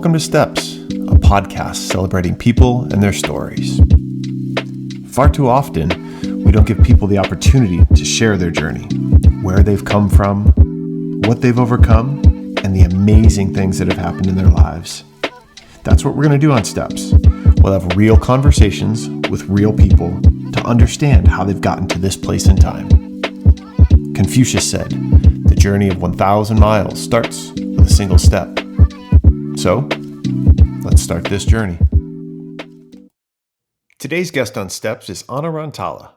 Welcome to Steps, a podcast celebrating people and their stories. Far too often, we don't give people the opportunity to share their journey, where they've come from, what they've overcome, and the amazing things that have happened in their lives. That's what we're going to do on Steps. We'll have real conversations with real people to understand how they've gotten to this place in time. Confucius said, "The journey of 1,000 miles starts with a single step." So, let's start this journey. Today's guest on Steps is Anna Rantala.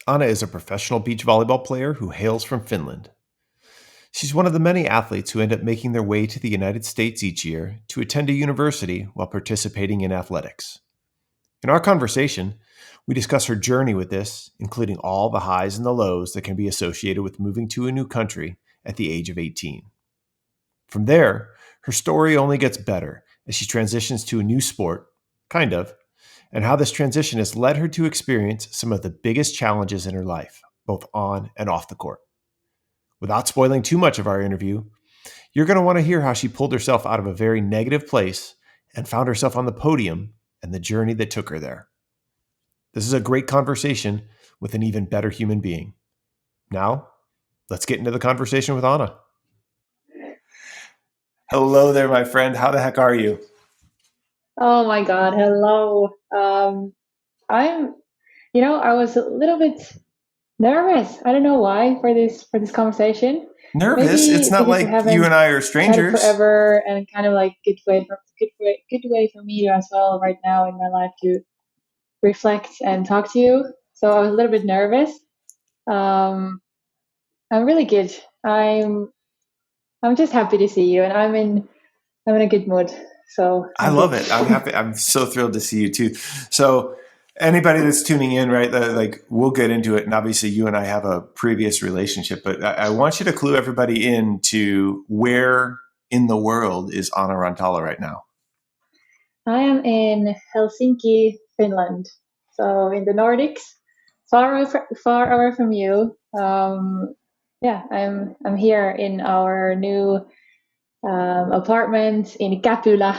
Anna is a professional beach volleyball player who hails from Finland. She's one of the many athletes who end up making their way to the United States each year to attend a university while participating in athletics. In our conversation, we discuss her journey with this, including all the highs and the lows that can be associated with moving to a new country at the age of 18. From there, her story only gets better as she transitions to a new sport, and how this transition has led her to experience some of the biggest challenges in her life, both on and off the court. Without spoiling too much of our interview, you're going to want to hear how she pulled herself out of a very negative place and found herself on the podium and the journey that took her there. This is a great conversation with an even better human being. Now, let's get into the conversation with Anna. Hello there, my friend. How the heck are you? Oh my God, hello. I was a little bit nervous. I don't know why for this conversation. Nervous? Maybe It's not because we like haven't you and I are had it strangers. forever, and kind of like good way for me as well right now in my life to reflect and talk to you. So I was a little bit nervous. Um, I'm really good. I'm just happy to see you, and I'm in a good mood. So I I'm love good. it. I'm happy. I'm so thrilled to see you too. So anybody that's tuning in, right, we'll get into it. And obviously you and I have a previous relationship, but I want you to clue everybody in to where in the world is Anna Rantala right now. I am in Helsinki, Finland. So in the Nordics, far away from you. I'm here in our new apartment in Käpylä.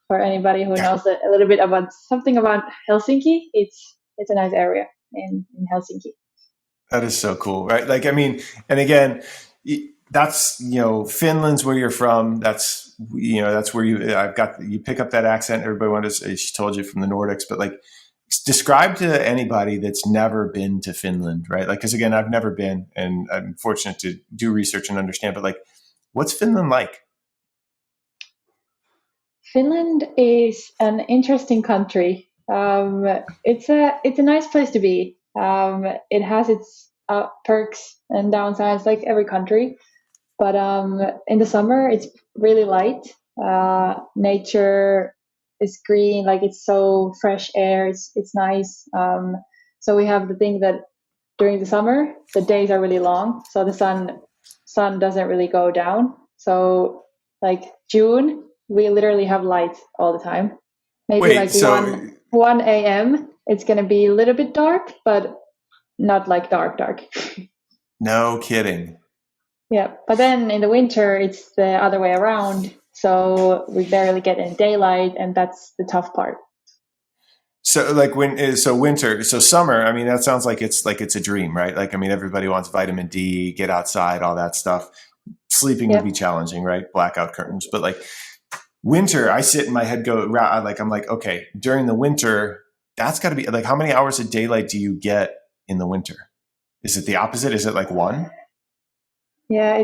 For anybody who knows a little bit about something about Helsinki, it's a nice area in Helsinki. That is so cool, right? And again, that's, Finland's where you're from. That's where you pick up that accent. Everybody wonders, she told you from the Nordics, but describe to anybody that's never been to Finland, right? Because again, I've never been, and I'm fortunate to do research and understand, but what's Finland like? Finland is an interesting country. It's a nice place to be. It has its perks and downsides, like every country. But in the summer, it's really light. Nature is green, like it's so fresh air. It's nice. So we have the thing that during the summer, the days are really long, so the sun doesn't really go down. So like June, we literally have light all the time. Maybe Wait, so 1 a.m. it's gonna be a little bit dark, but not like dark. no kidding. Yeah, but then in the winter it's the other way around. So we barely get any daylight, and that's the tough part. So winter, so summer, I mean, that sounds like it's a dream, right? Everybody wants vitamin D, get outside, all that stuff. Sleeping would be challenging, right? Blackout curtains. But winter, I sit in my head I'm like, okay, during the winter, that's got to be how many hours of daylight do you get in the winter? Is it the opposite? Is it 1? Yeah,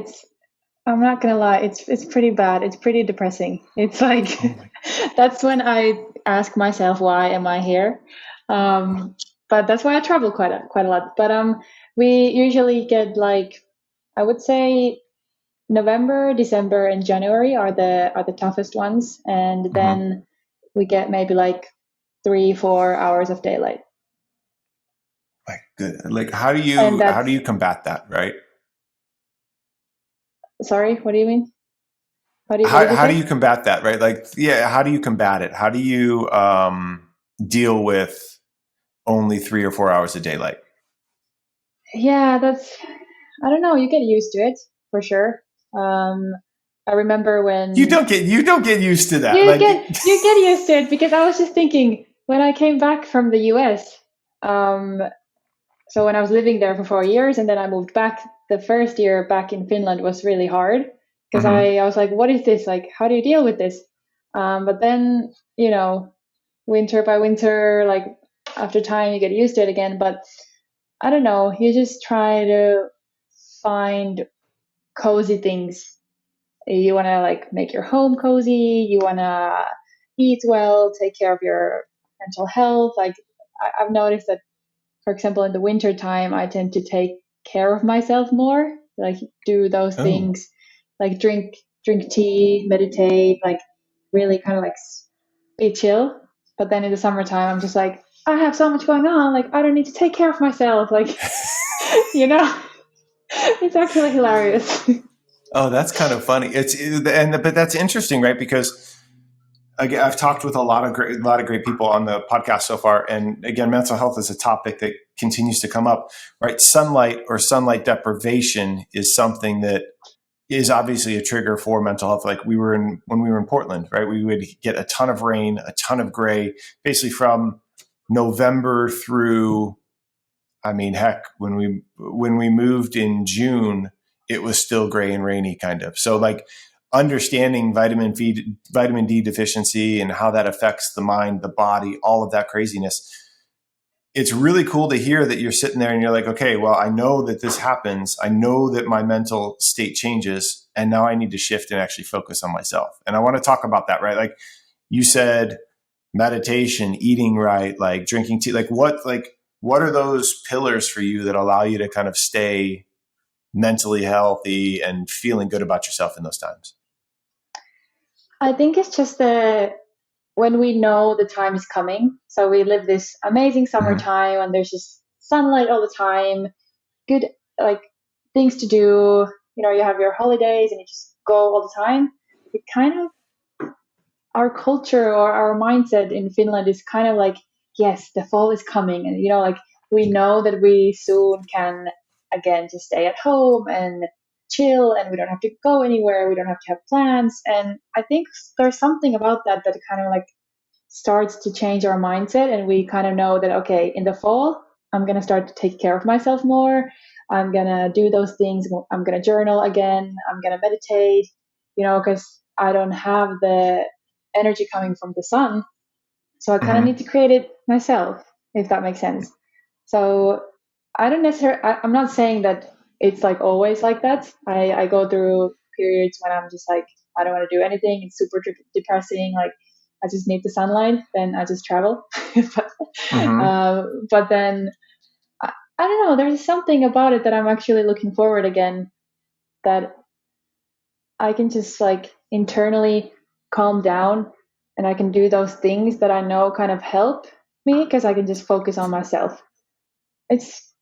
I'm not gonna lie, it's pretty bad. It's pretty depressing. It's that's when I ask myself, why am I here? But that's why I travel quite a lot. But we usually get I would say November, December, and January are the toughest ones, and then we get maybe 3-4 hours of daylight. Good. How do you combat that, right? Sorry, what do you mean? How do you combat that, right? How do you combat it? How do you deal with only 3 or 4 hours of daylight? Yeah, I don't know. You get used to it for sure. I remember You when don't get used to that. you Like, get used to it, because I was just thinking when I came back from the US. Um, so when I was living there for 4 years and then I moved back, the first year back in Finland was really hard because mhm. I was like, what is this? Like, how do you deal with this? But then, winter by winter, like after time, you get used to it again. But I don't know, you just try to find cozy things. You want to like make your home cozy, you want to eat well, take care of your mental health. Like, I've noticed that, for example, in the winter time, I tend to take care of myself more, like do those Oh. things, like drink tea, meditate, like really kind of like be chill. But then in the summertime, I'm just like, I have so much going on, like I don't need to take care of myself, like you know, it's actually hilarious. Oh, that's kind of funny. But that's interesting, right? Because again, I've talked with a lot of great people on the podcast so far, and again, mental health is a topic that continues to come up. Right, sunlight or sunlight deprivation is something that is obviously a trigger for mental health. Like when we were in Portland, right? We would get a ton of rain, a ton of gray, basically from November through, I mean, heck, when we moved in June, it was still gray and rainy kind of. So like understanding vitamin D deficiency and how that affects the mind, the body, all of that craziness. It's really cool to hear that you're sitting there and you're like, okay, well, I know that this happens. I know that my mental state changes, and now I need to shift and actually focus on myself. And I want to talk about that, right? Like you said, meditation, eating right, like drinking tea, what are those pillars for you that allow you to kind of stay mentally healthy and feeling good about yourself in those times? I think it's just when we know the time is coming. So we live this amazing Mm-hmm. summertime and there's just sunlight all the time, good like things to do. You have your holidays and you just go all the time. It kind of our culture or our mindset in Finland is kind of like, yes, the fall is coming, and like we know that we soon can again just stay at home and chill, and we don't have to go anywhere. We don't have to have plans, and I think there's something about that kind of like starts to change our mindset, and we kind of know that okay, in the fall I'm going to start to take care of myself more. I'm going to do those things. I'm going to journal again. I'm going to meditate, because I don't have the energy coming from the sun, so I kind of Mm-hmm. need to create it myself, if that makes sense. So I don't necessarily I'm not saying that it's like always like that. I go through periods when I'm just like I don't want to do anything, it's super depressing, like I just need the sunlight, then I just travel. but, Mm-hmm. but then I don't know, there's something about it that I'm actually looking forward again, that I can just like internally calm down, and I can do those things that I know kind of help me because I can just focus on myself. It's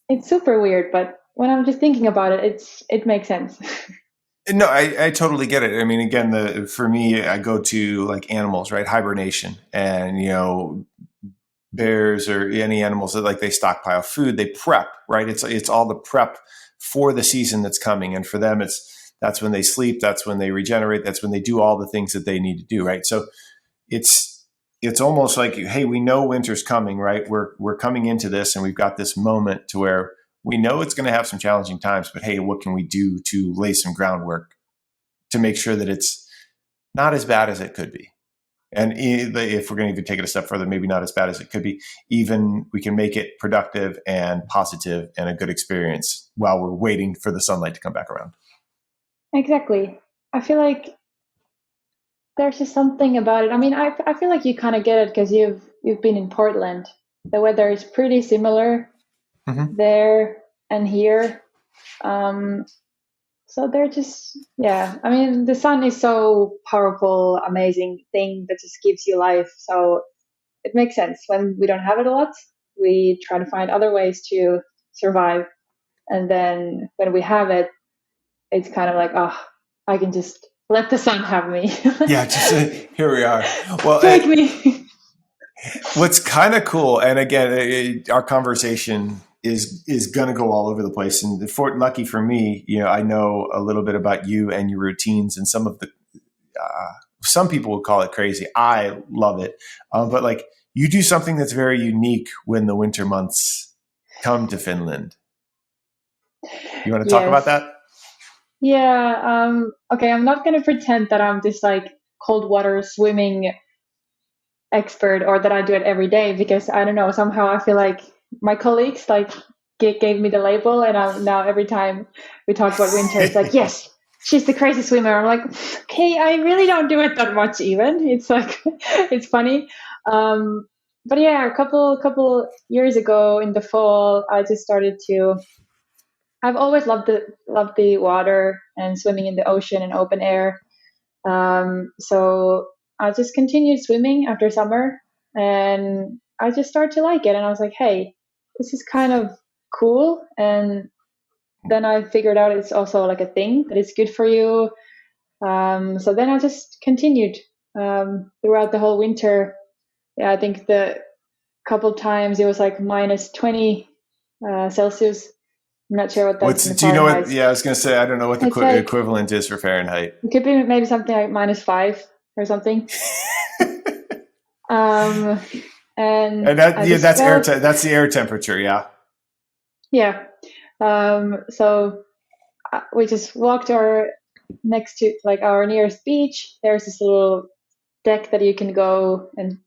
it's super weird, but when I'm just thinking about it, it makes sense. No, I totally get it. I mean, again, for me, I go to like animals, right? Hibernation, and bears or any animals that like they stockpile food, they prep, right? It's all the prep for the season that's coming, and for them, that's when they sleep, that's when they regenerate, that's when they do all the things that they need to do, right? So it's almost like, hey, we know winter's coming, right? We're coming into this, and we've got this moment to where we know it's going to have some challenging times, but hey, what can we do to lay some groundwork to make sure that it's not as bad as it could be? And if we're going to even take it a step further, maybe not as bad as it could be, even we can make it productive and positive and a good experience while we're waiting for the sunlight to come back around. Exactly. I feel like there's just something about it. I mean, I feel like you kind of get it because you've been in Portland. The weather is pretty similar Mm-hmm. there and here. Um, so they're just, yeah. I mean, the sun is so powerful, amazing thing that just gives you life. So it makes sense. When we don't have it a lot, we try to find other ways to survive. And then when we have it, it's kind of like, oh, I can just let the sun have me. Yeah, just here we are. Well, Take me. what's kind of cool, and again, our conversation is going to go all over the place. And lucky for me, I know a little bit about you and your routines, and some people would call it crazy. I love it. But like, you do something that's very unique when the winter months come to Finland. You want to talk about Yes. that? Yeah. Okay. I'm not gonna pretend that I'm this like cold water swimming expert or that I do it every day, because I don't know. Somehow I feel like my colleagues like gave me the label, and now every time we talk about winter, it's like, yes, she's the crazy swimmer. I'm like, okay, I really don't do it that much. Even it's like it's funny. Um, but yeah, a couple years ago in the fall, I just started to. I've always loved the water and swimming in the ocean and open air. So I just continued swimming after summer, and I just started to like it. And I was like, hey, this is kind of cool. And then I figured out it's also like a thing that is good for you. So then I just continued throughout the whole winter. Yeah, I think the couple times it was like minus 20 Celsius. I'm not sure what that's in the Do you know what? Fahrenheit. Yeah, I was going to say, I don't know what the It's like, equivalent is for Fahrenheit. it could be maybe something like -5 or something. Um, and And that, I yeah, just felt, that's the air temperature. Yeah. yeah. So we just walked our next to like our nearest beach. There's this little deck that you can go and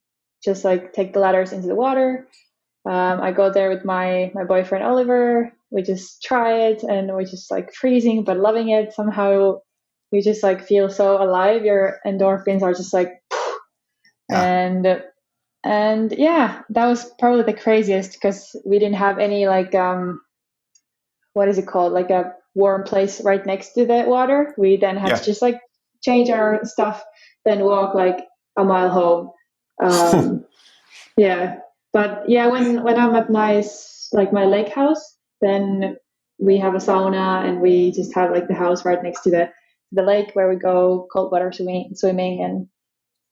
just like take the ladders into the water. I go there with my boyfriend Oliver. We just try it, and we're just like freezing but loving it. Somehow we just like feel so alive. Your endorphins are just like, Yeah. and yeah, that was probably the craziest because we didn't have any like what is it called, like a warm place right next to the water. We then had to Yeah. just like change our stuff, then walk like a mile home. Yeah, but yeah, when I'm at my lake house, then we have a sauna, and we just have like the house right next to the lake where we go cold water swimming, and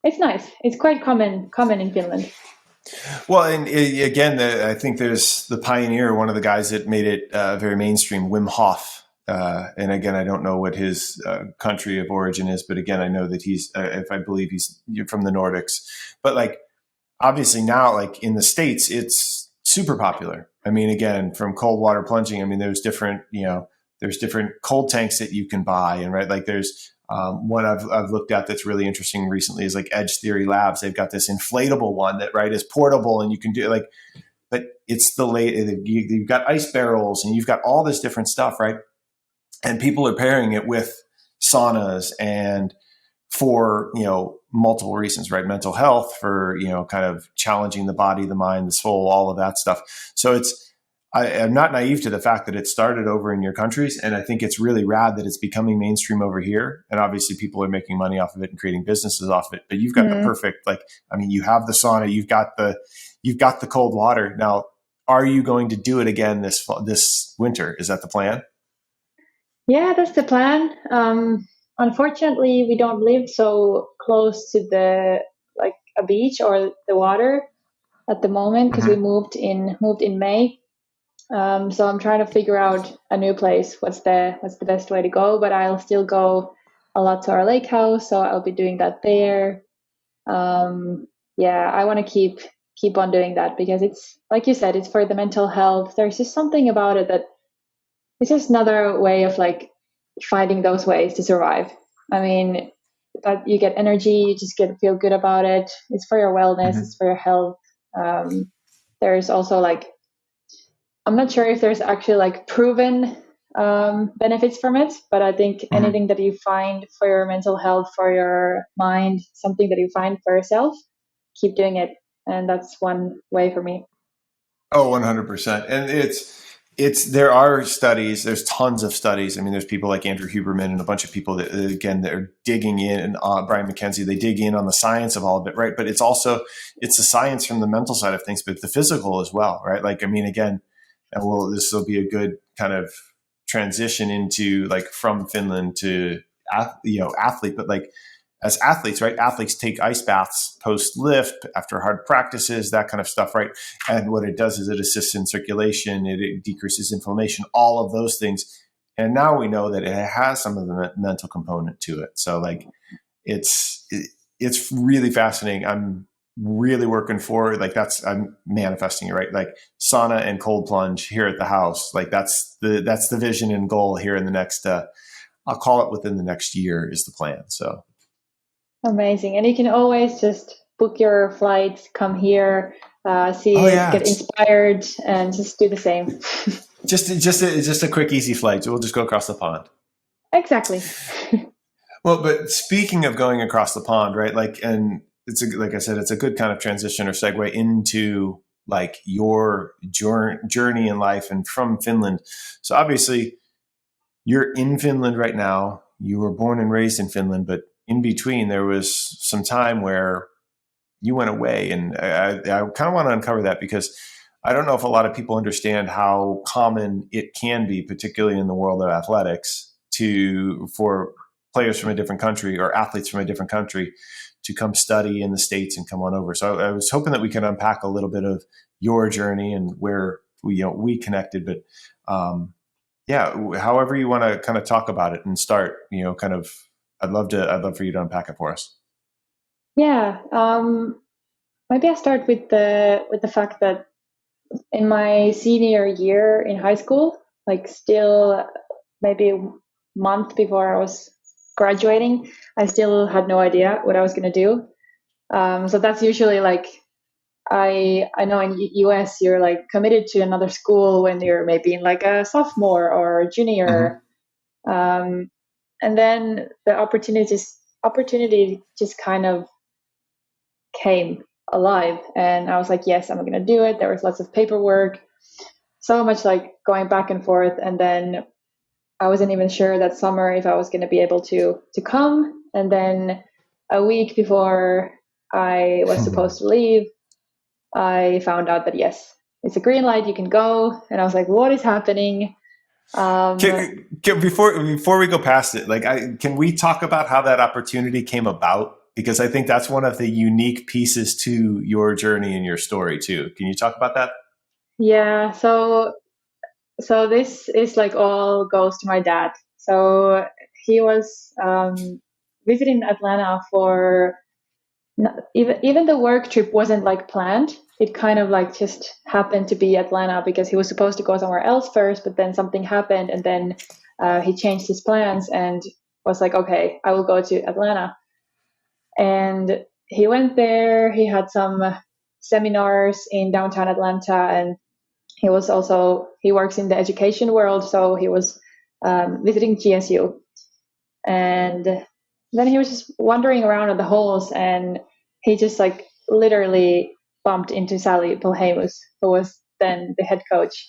it's nice. It's quite common in Finland. Well, and again, I think there's the pioneer, one of the guys that made it very mainstream, Wim Hof. And again, I don't know what his country of origin is, but again, I know that if I believe he's from the Nordics. But like, obviously now, like in the States, it's super popular. I mean, again, from cold water plunging, I mean, there's different cold tanks that you can buy, and right, like there's one I've looked at that's really interesting recently is like Edge Theory Labs. They've got this inflatable one that is portable, and you can do like, but it's you've got ice barrels, and you've got all this different stuff, right? And people are pairing it with saunas, and for multiple reasons, right? Mental health, for kind of challenging the body, the mind, the soul, all of that stuff. So I'm not naive to the fact that it started over in your countries, and I think it's really rad that it's becoming mainstream over here. And obviously, people are making money off of it and creating businesses off of it. But you've got the Mm. perfect, like, I mean, you have the sauna, you've got the cold water. Now, are you going to do it again this winter? Is that the plan? Yeah, that's the plan. Unfortunately, we don't live so close to the like a beach or the water at the moment because we Mm-hmm. moved in May. So I'm trying to figure out a new place. What's the best way to go? But I'll still go a lot to our lake house, so I'll be doing that there. Um, yeah, I want to keep on doing that because it's like you said, it's for the mental health. There's just something about it that it's just another way of like finding those ways to survive. I mean, that you get energy, you just feel good about it. It's for your wellness, Mm-hmm. it's for your health. There's also like, I'm not sure if there's actually like proven benefits from it, but I think Mm-hmm. anything that you find for your mental health, for your mind, something that you find for yourself, keep doing it. And that's one way for me. Oh, 100%. And there are studies, there's tons of studies. I mean, there's people like Andrew Huberman and a bunch of people that, again, they're digging in, and Brian McKenzie, they dig in on the science of all of it, right? But it's the science from the mental side of things, but the physical as well, right? Like, I mean, again, this will be a good kind of transition into like from Finland to, athlete, but like, as athletes, right? Athletes take ice baths post lift after hard practices, that kind of stuff, right? And what it does is it assists in circulation, it decreases inflammation, all of those things. And now we know that it has some of the mental component to it. So like it's really fascinating. I'm really working forward. Like I'm manifesting it, right? Like sauna and cold plunge here at the house. Like that's the vision and goal here in the next, I'll call it within the next year is the plan. So. Amazing. And you can always just book your flights, come here, see it, get inspired, and just do the same. just a quick, easy flight. So we'll just go across the pond. Exactly. Well, but speaking of going across the pond, right? Like, and like I said, it's a good kind of transition or segue into like your journey in life and from Finland. So obviously you're in Finland right now. You were born and raised in Finland, but in between there was some time where you went away. And I kind of want to uncover that because I don't know if a lot of people understand how common it can be, particularly in the world of athletics, for players from a different country or athletes from a different country to come study in the States and come on over. So I was hoping that we could unpack a little bit of your journey and where we connected, but yeah, however you want to kind of talk about it and start, kind of, I'd love for you to unpack it for us. Yeah. Maybe I start with the fact that in my senior year in high school, like still maybe a month before I was graduating, I still had no idea what I was going to do. So that's usually like, I know in US you're like committed to another school when you're maybe in like a sophomore or a junior. Mm-hmm. And then the opportunity just kind of came alive, and I was like, yes, I'm going to do it. There was lots of paperwork, so much like going back and forth, and then I wasn't even sure that summer if I was going to be able to come. And then a week before I was supposed to leave, I found out that yes, it's a green light, you can go. And I was like, what is happening? Before we go past it, like, can we talk about how that opportunity came about? Because I think that's one of the unique pieces to your journey and your story too. Can you talk about that? Yeah. So this is like all goes to my dad. So he was visiting Atlanta for even the work trip wasn't like planned. It kind of like just happened to be Atlanta because he was supposed to go somewhere else first, but then something happened, and then he changed his plans and was like, okay, I will go to Atlanta. And he went there. He had some seminars in downtown Atlanta, and he works in the education world, so he was visiting GSU. And then he was just wandering around in the halls, and he just like literally bumped into Sally Polhemus, who was then the head coach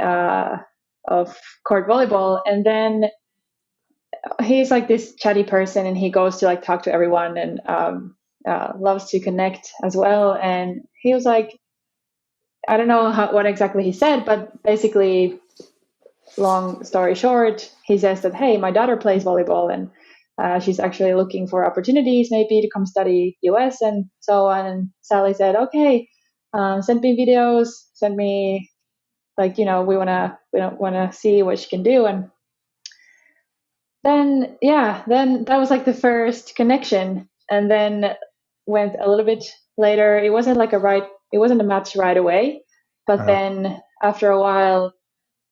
of court volleyball. And then he's like this chatty person, and he goes to like talk to everyone, and loves to connect as well. And he was like, I don't know what exactly he said, but basically, long story short, he says that, hey, my daughter plays volleyball, and she's actually looking for opportunities maybe to come study US and so on. And Sally said, okay, send me videos, send me like, we want to see what she can do. And then that was like the first connection. And then went a little bit later. It wasn't a match right away, but then after a while,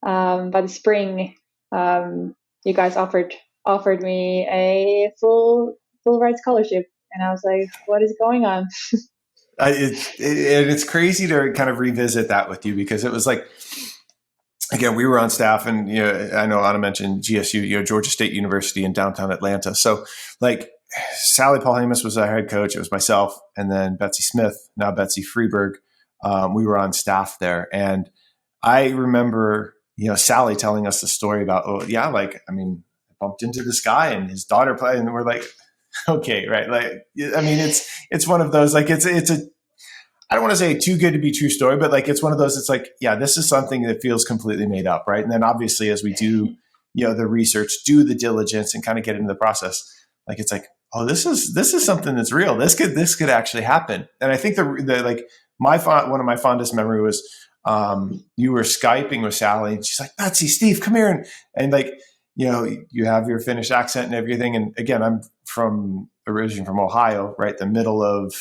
by the spring, you guys offered me a full ride scholarship, and I was like, what is going on? It's crazy to kind of revisit that with you, because it was like, again, we were on staff, and I know Anna mentioned GSU, Georgia State University in downtown Atlanta. So like Sally Polhemus was our head coach. It was myself, and then Betsy Smith, now Betsy Freeberg. We were on staff there, and I remember Sally telling us the story about, I bumped into this guy and his daughter played, and we're like, okay, right, like, I mean, it's one of those, like, it's a, I don't want to say too good to be true story, but like, it's one of those, it's like, yeah, this is something that feels completely made up, right? And then obviously as we do, the research, do the diligence, and kind of get into the process, like, it's like, oh, this is something that's real. This could actually happen. And I think the like one of my fondest memory was you were Skyping with Sally, and she's like, Betsy, Steve, come here, and like, you have your Finnish accent and everything. And again, I'm originally from Ohio, right, the middle of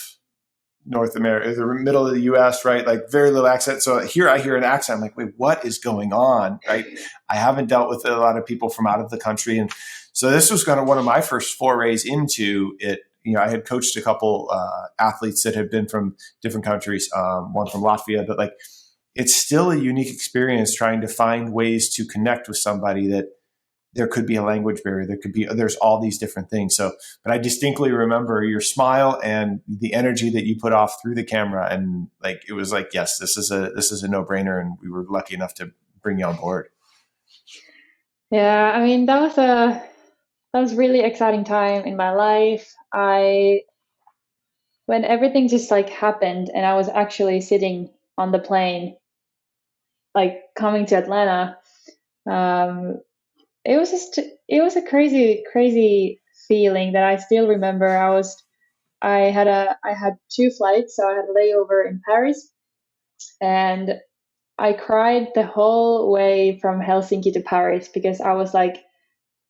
North America, the middle of the U.S., right? Like very little accent. So here I hear an accent. I'm like, wait, what is going on? Right? I haven't dealt with a lot of people from out of the country, and so this was kind of one of my first forays into it. I had coached a couple athletes that had been from different countries, one from Latvia, but like it's still a unique experience trying to find ways to connect with somebody that there could be a language barrier. There's all these different things. So, but I distinctly remember your smile and the energy that you put off through the camera. And like, it was like, yes, this is a no brainer. And we were lucky enough to bring you on board. Yeah, I mean, that was really exciting time in my life. When everything just like happened and I was actually sitting on the plane, like coming to Atlanta, um, it was a crazy, crazy feeling that I still remember. I had two flights, so I had a layover in Paris, and I cried the whole way from Helsinki to Paris because I was like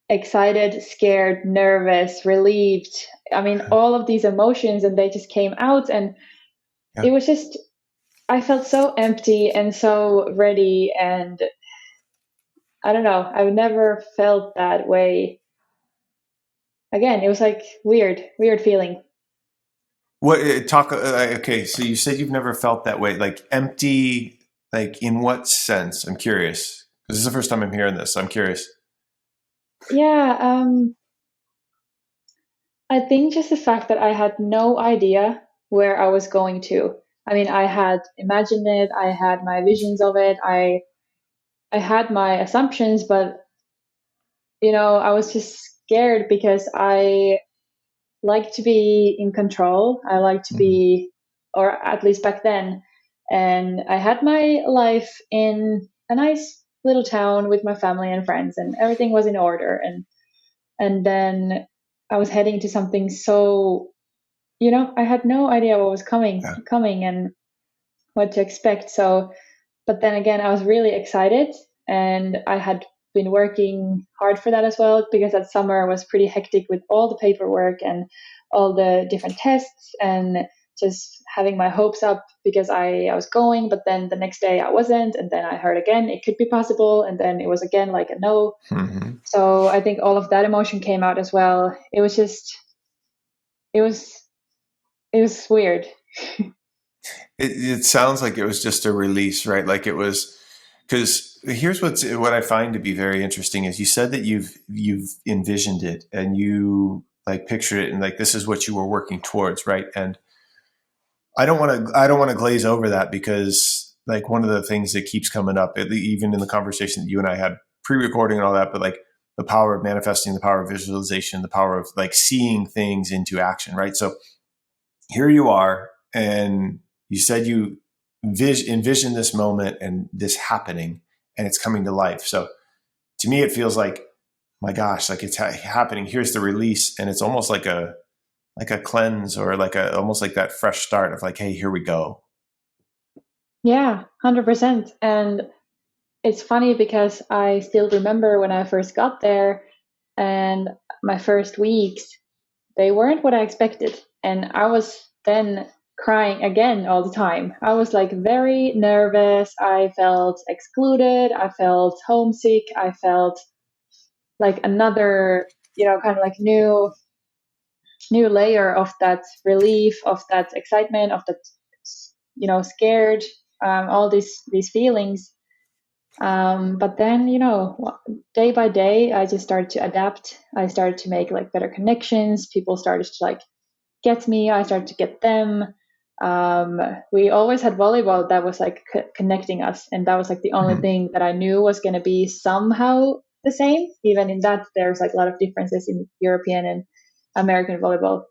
excited, scared, nervous, relieved. I mean, all of these emotions, and they just came out, and Yeah. it was just, I felt so empty and so ready. And I don't know, I've never felt that way again. It was like weird, weird feeling. What talk? Okay, so you said you've never felt that way, like empty. Like in what sense? I'm curious because this is the first time I'm hearing this. So I'm curious. Yeah, I think just the fact that I had no idea where I was going to. I mean, I had imagined it, I had my visions of it, I had my assumptions, but I was just scared because I like to be in control. I like to Mm-hmm. be, or at least back then, and I had my life in a nice little town with my family and friends, and everything was in order. And then I was heading to something so, I had no idea what was Yeah. coming and what to expect. So, but then again, I was really excited, and I had been working hard for that as well because that summer was pretty hectic with all the paperwork and all the different tests and just having my hopes up because I was going, but then the next day I wasn't, and then I heard again it could be possible, and then it was again like a no. Mm-hmm. So I think all of that emotion came out as well. It was it was weird. It sounds like it was just a release, right? Like it was because here's what I find to be very interesting is you said that you've envisioned it and you like pictured it and like this is what you were working towards, right? And I don't want to glaze over that because like one of the things that keeps coming up, even in the conversation that you and I had pre-recording and all that, but like the power of manifesting, the power of visualization, the power of like seeing things into action, right? So here you are, and you said you envision this moment and this happening, and it's coming to life. So to me, it feels like, my gosh, like it's happening. Here's the release, and it's almost like a cleanse or like a almost like that fresh start of like, hey, here we go. Yeah, 100%. And it's funny because I still remember when I first got there and my first weeks, they weren't what I expected. And I was then crying again all the time. I was like very nervous. I felt excluded. I felt homesick. I felt like another, kind of like new layer of that relief, of that excitement, of that, scared, all these feelings. But then, day by day, I just started to adapt. I started to make like better connections. People started to like get me. I started to get them. We always had volleyball that was like connecting us, and that was like the only Mm-hmm. thing that I knew was going to be somehow the same. Even in that, there's like a lot of differences in European and American volleyball,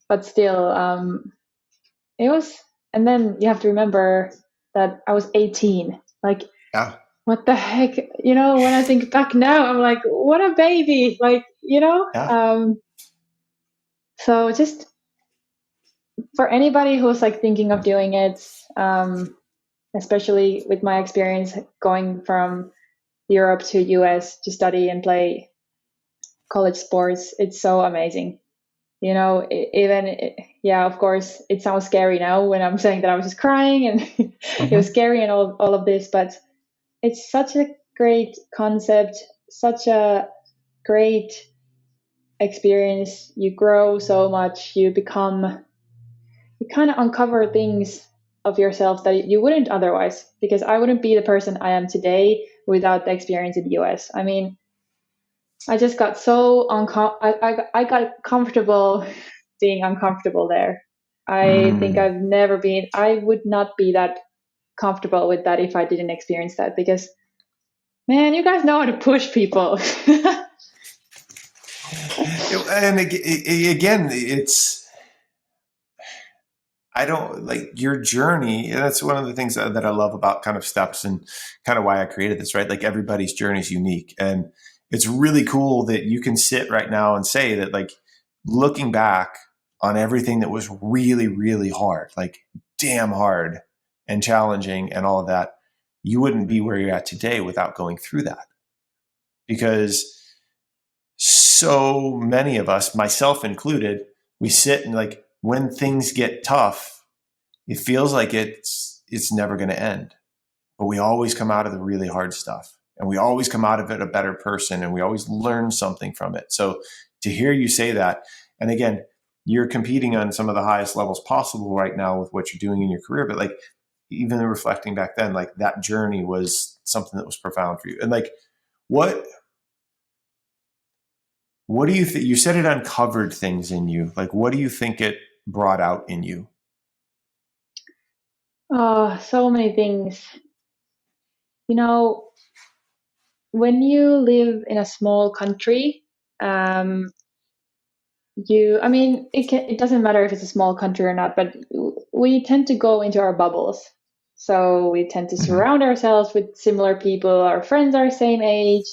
but still, it was. And then you have to remember that I was 18. Like, Yeah, what the heck? When I think back now, I'm like, what a baby. Like, yeah. So just for anybody who's like thinking of doing it, especially with my experience going from Europe to US to study and play college sports, it's so amazing. You know, yeah, of course, it sounds scary now when I'm saying that I was just crying and it was Mm-hmm. scary and all of this, but it's such a great concept, such a great experience. You grow so much, you kind of uncover things of yourself that you wouldn't otherwise, because I wouldn't be the person I am today without the experience in the US. I mean, I just got so I got comfortable being uncomfortable there. I think Mm. I've never been, I would not be that comfortable with that if I didn't experience that, because man, you guys know how to push people. And again, it's, I don't like your journey. And that's one of the things that I love about kind of steps and kind of why I created this, right? Like everybody's journey is unique. And it's really cool that you can sit right now and say that, like, looking back on everything that was really, really hard, like damn hard and challenging and all of that, you wouldn't be where you're at today without going through that. Because so many of us, myself included, we sit and, like, when things get tough, it feels like it's never going to end. But we always come out of the really hard stuff, and we always come out of it a better person, and we always learn something from it. So to hear you say that, and again, you're competing on some of the highest levels possible right now with what you're doing in your career, but like even reflecting back then, like that journey was something that was profound for you. And like, what what do you think? You said it uncovered things in you. Like, what do you think it brought out in you? Oh, so many things. You know, when you live in a small country, um, I mean, it doesn't matter if it's a small country or not, but we tend to go into our bubbles. So we tend to Mm-hmm. surround ourselves with similar people. Our friends are same age,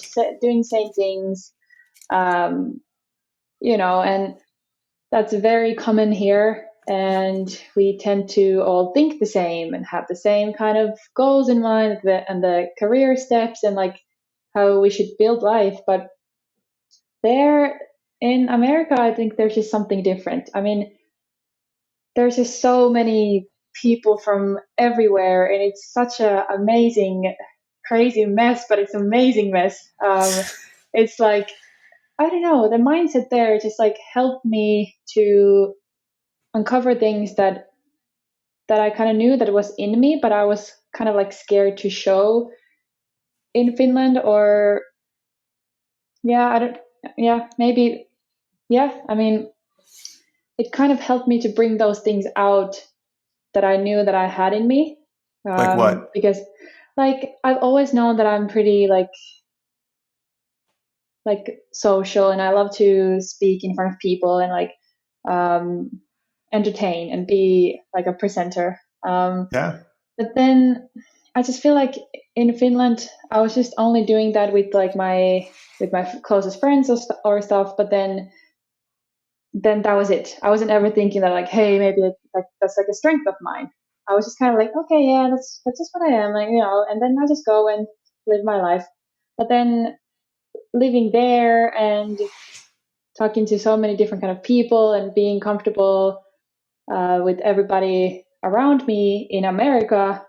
doing same things. Um, and that's very common here. And we tend to all think the same and have the same kind of goals in mind, and the career steps and like how we should build life. But there in America, I think there's just something different. I mean, there's just so many people from everywhere, and it's such a amazing, crazy mess, but it's amazing mess. It's like, I don't know, the mindset there just like helped me to uncover things that I kind of knew that it was in me, but I was kind of like scared to show in Finland. Or yeah, I don't, yeah, maybe, yeah. I mean, it kind of helped me to bring those things out that I knew that I had in me. Like what? Because like I've always known that I'm pretty like social, and I love to speak in front of people and like um, entertain and be like a presenter. Yeah. But then I just feel like in Finland, I was just only doing that with like my closest friends or stuff. But then that was it. I wasn't ever thinking that like, hey, maybe like that's like a strength of mine. I was just kind of like, okay, yeah, that's just what I am, like, and then I just go and live my life. But then living there and talking to so many different kind of people and being comfortable with everybody around me in America,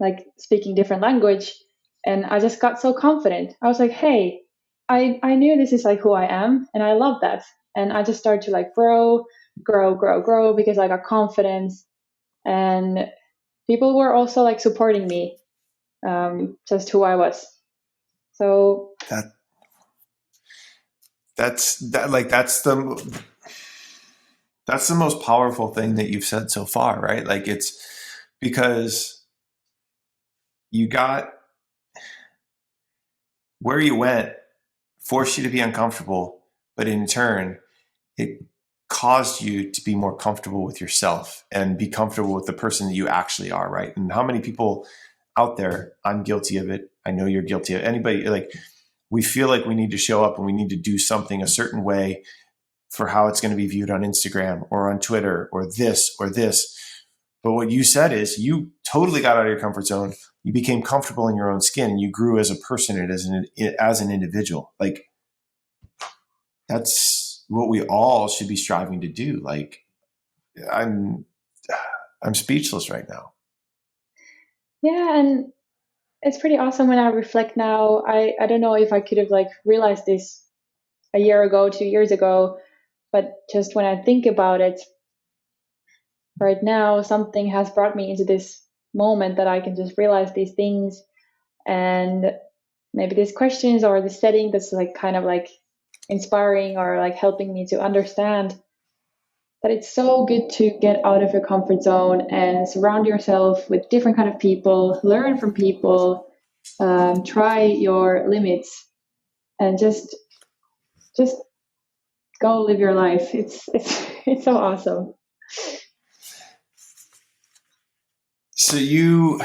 like speaking different language, and I just got so confident. I was like, hey, I knew this is like who I am, and I love that. And I just started to like grow because I got confidence, and people were also like supporting me, just who I was. So That that's the most powerful thing that you've said so far, right? Like, it's because you got where you went forced you to be uncomfortable, but in turn, it caused you to be more comfortable with yourself and be comfortable with the person that you actually are, right? And how many people out there, I'm guilty of it. I know you're guilty of it. Anybody, like, we feel like we need to show up and we need to do something a certain way for how it's going to be viewed on Instagram or on Twitter or this or this. But what you said is you totally got out of your comfort zone. You became comfortable in your own skin and you grew as a person and as an individual. Like, that's what we all should be striving to do. Like, I'm speechless right now. Yeah, and it's pretty awesome when I reflect now. I don't know if I could have like realized this a year ago, 2 years ago, but just when I think about it right now, something has brought me into this moment that I can just realize these things, and maybe these questions or the setting that's like kind of like inspiring or like helping me to understand that it's so good to get out of your comfort zone and surround yourself with different kind of people, learn from people, try your limits, and just go live your life. It's so awesome. So you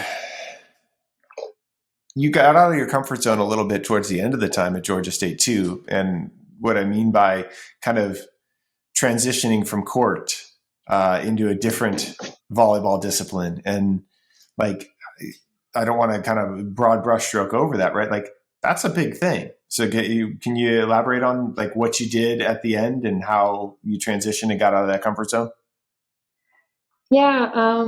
got out of your comfort zone a little bit towards the end of the time at Georgia State too. And what I mean by kind of transitioning from court into a different volleyball discipline, and like, I don't want to kind of broad brushstroke over that, right? Like, that's a big thing. So can you elaborate on like what you did at the end and how you transitioned and got out of that comfort zone? Yeah.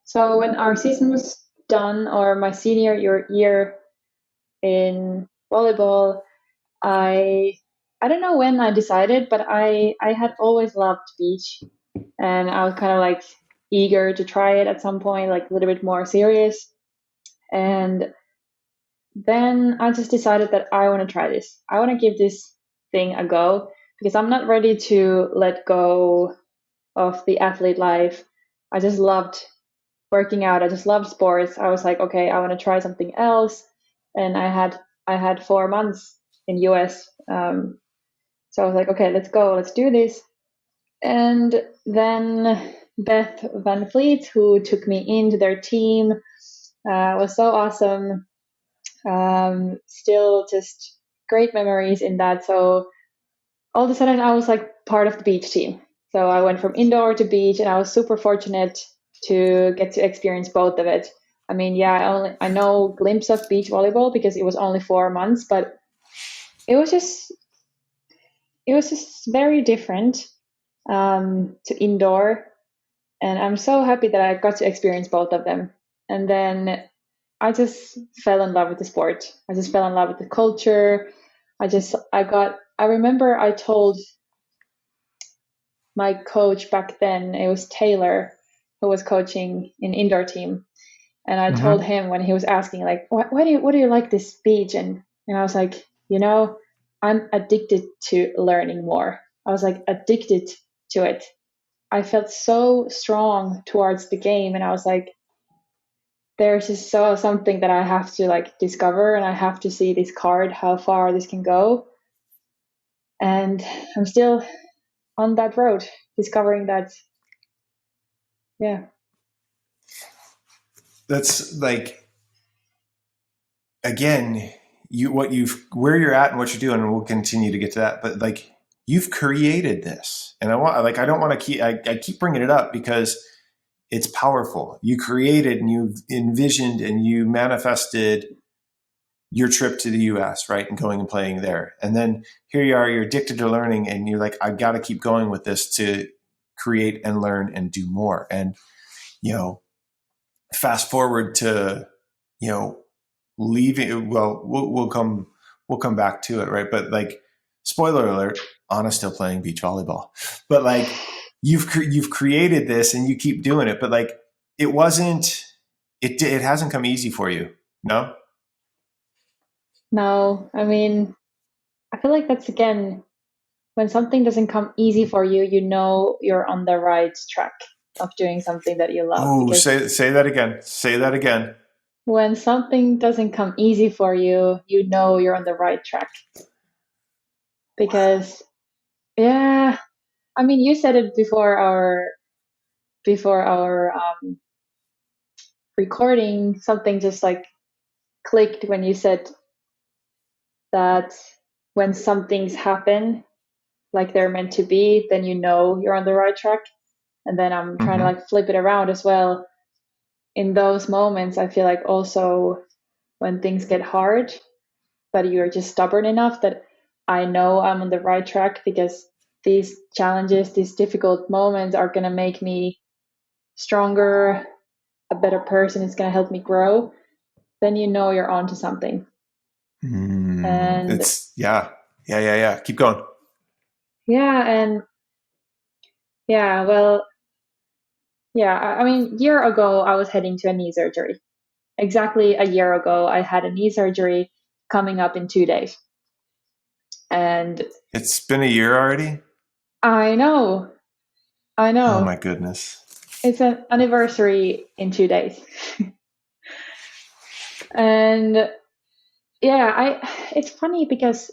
So when our season was done, or my senior year in volleyball, I don't know when I decided, but I had always loved beach, and I was kind of like eager to try it at some point, like a little bit more serious. And then I just decided that I want to try this. I want to give this thing a go because I'm not ready to let go of the athlete life. I just loved working out. I just loved sports. I was like, okay, I want to try something else. And I had 4 months in US. So I was like, okay, let's go, let's do this. And then Beth Van Fleet, who took me into their team, was so awesome. Still just great memories in that. So all of a sudden I was like part of the beach team. So I went from indoor to beach, and I was super fortunate to get to experience both of it. I mean, yeah, I know a glimpse of beach volleyball because it was only 4 months, but it was just very different to indoor, and I'm so happy that I got to experience both of them. And then I just fell in love with the sport. I just fell in love with the culture. I remember I told my coach back then, it was Taylor, who was coaching in indoor team. And I told Mm-hmm. him when he was asking, like, what do you like this beach? And I was like, I'm addicted to learning more. I was like addicted to it. I felt so strong towards the game, and I was like, there's just something that I have to like discover, and I have to see this card, how far this can go. And I'm still on that road, discovering that. Yeah. That's like, again, where you're at and what you're doing, and we'll continue to get to that. But like, you've created this, and I don't want to I keep bringing it up because it's powerful. You created and you envisioned and you manifested your trip to the US, right? And going and playing there. And then here you are, you're addicted to learning, and you're like, I've got to keep going with this to create and learn and do more. And, fast forward to, leaving. Well, we'll come back to it, right? But like, spoiler alert, Anna's still playing beach volleyball. But like, you've created this and you keep doing it. But like, it hasn't come easy for you, no? No, I mean, I feel like that's again, when something doesn't come easy for you, you're on the right track of doing something that you love. Oh, Because say that again. Say that again. when something doesn't come easy for you, you're on the right track. Because yeah, I mean, you said it before our recording. Something just like clicked when you said that when some things happen, like they're meant to be, then you know you're on the right track. And then I'm trying to Mm-hmm. like flip it around as well. In those moments, I feel like also when things get hard, but you're just stubborn enough that I know I'm on the right track because these challenges, these difficult moments are going to make me stronger, a better person. It's going to help me grow. Then you know you're onto something. And It's yeah. Keep going. yeah, and yeah, well, yeah, I mean, year ago, I was heading to a knee surgery. Exactly a year ago, I had a knee surgery coming up in 2 days. And It's been a year already. I know, I Oh know. my goodness. It's an anniversary in 2 days. And yeah, it's funny because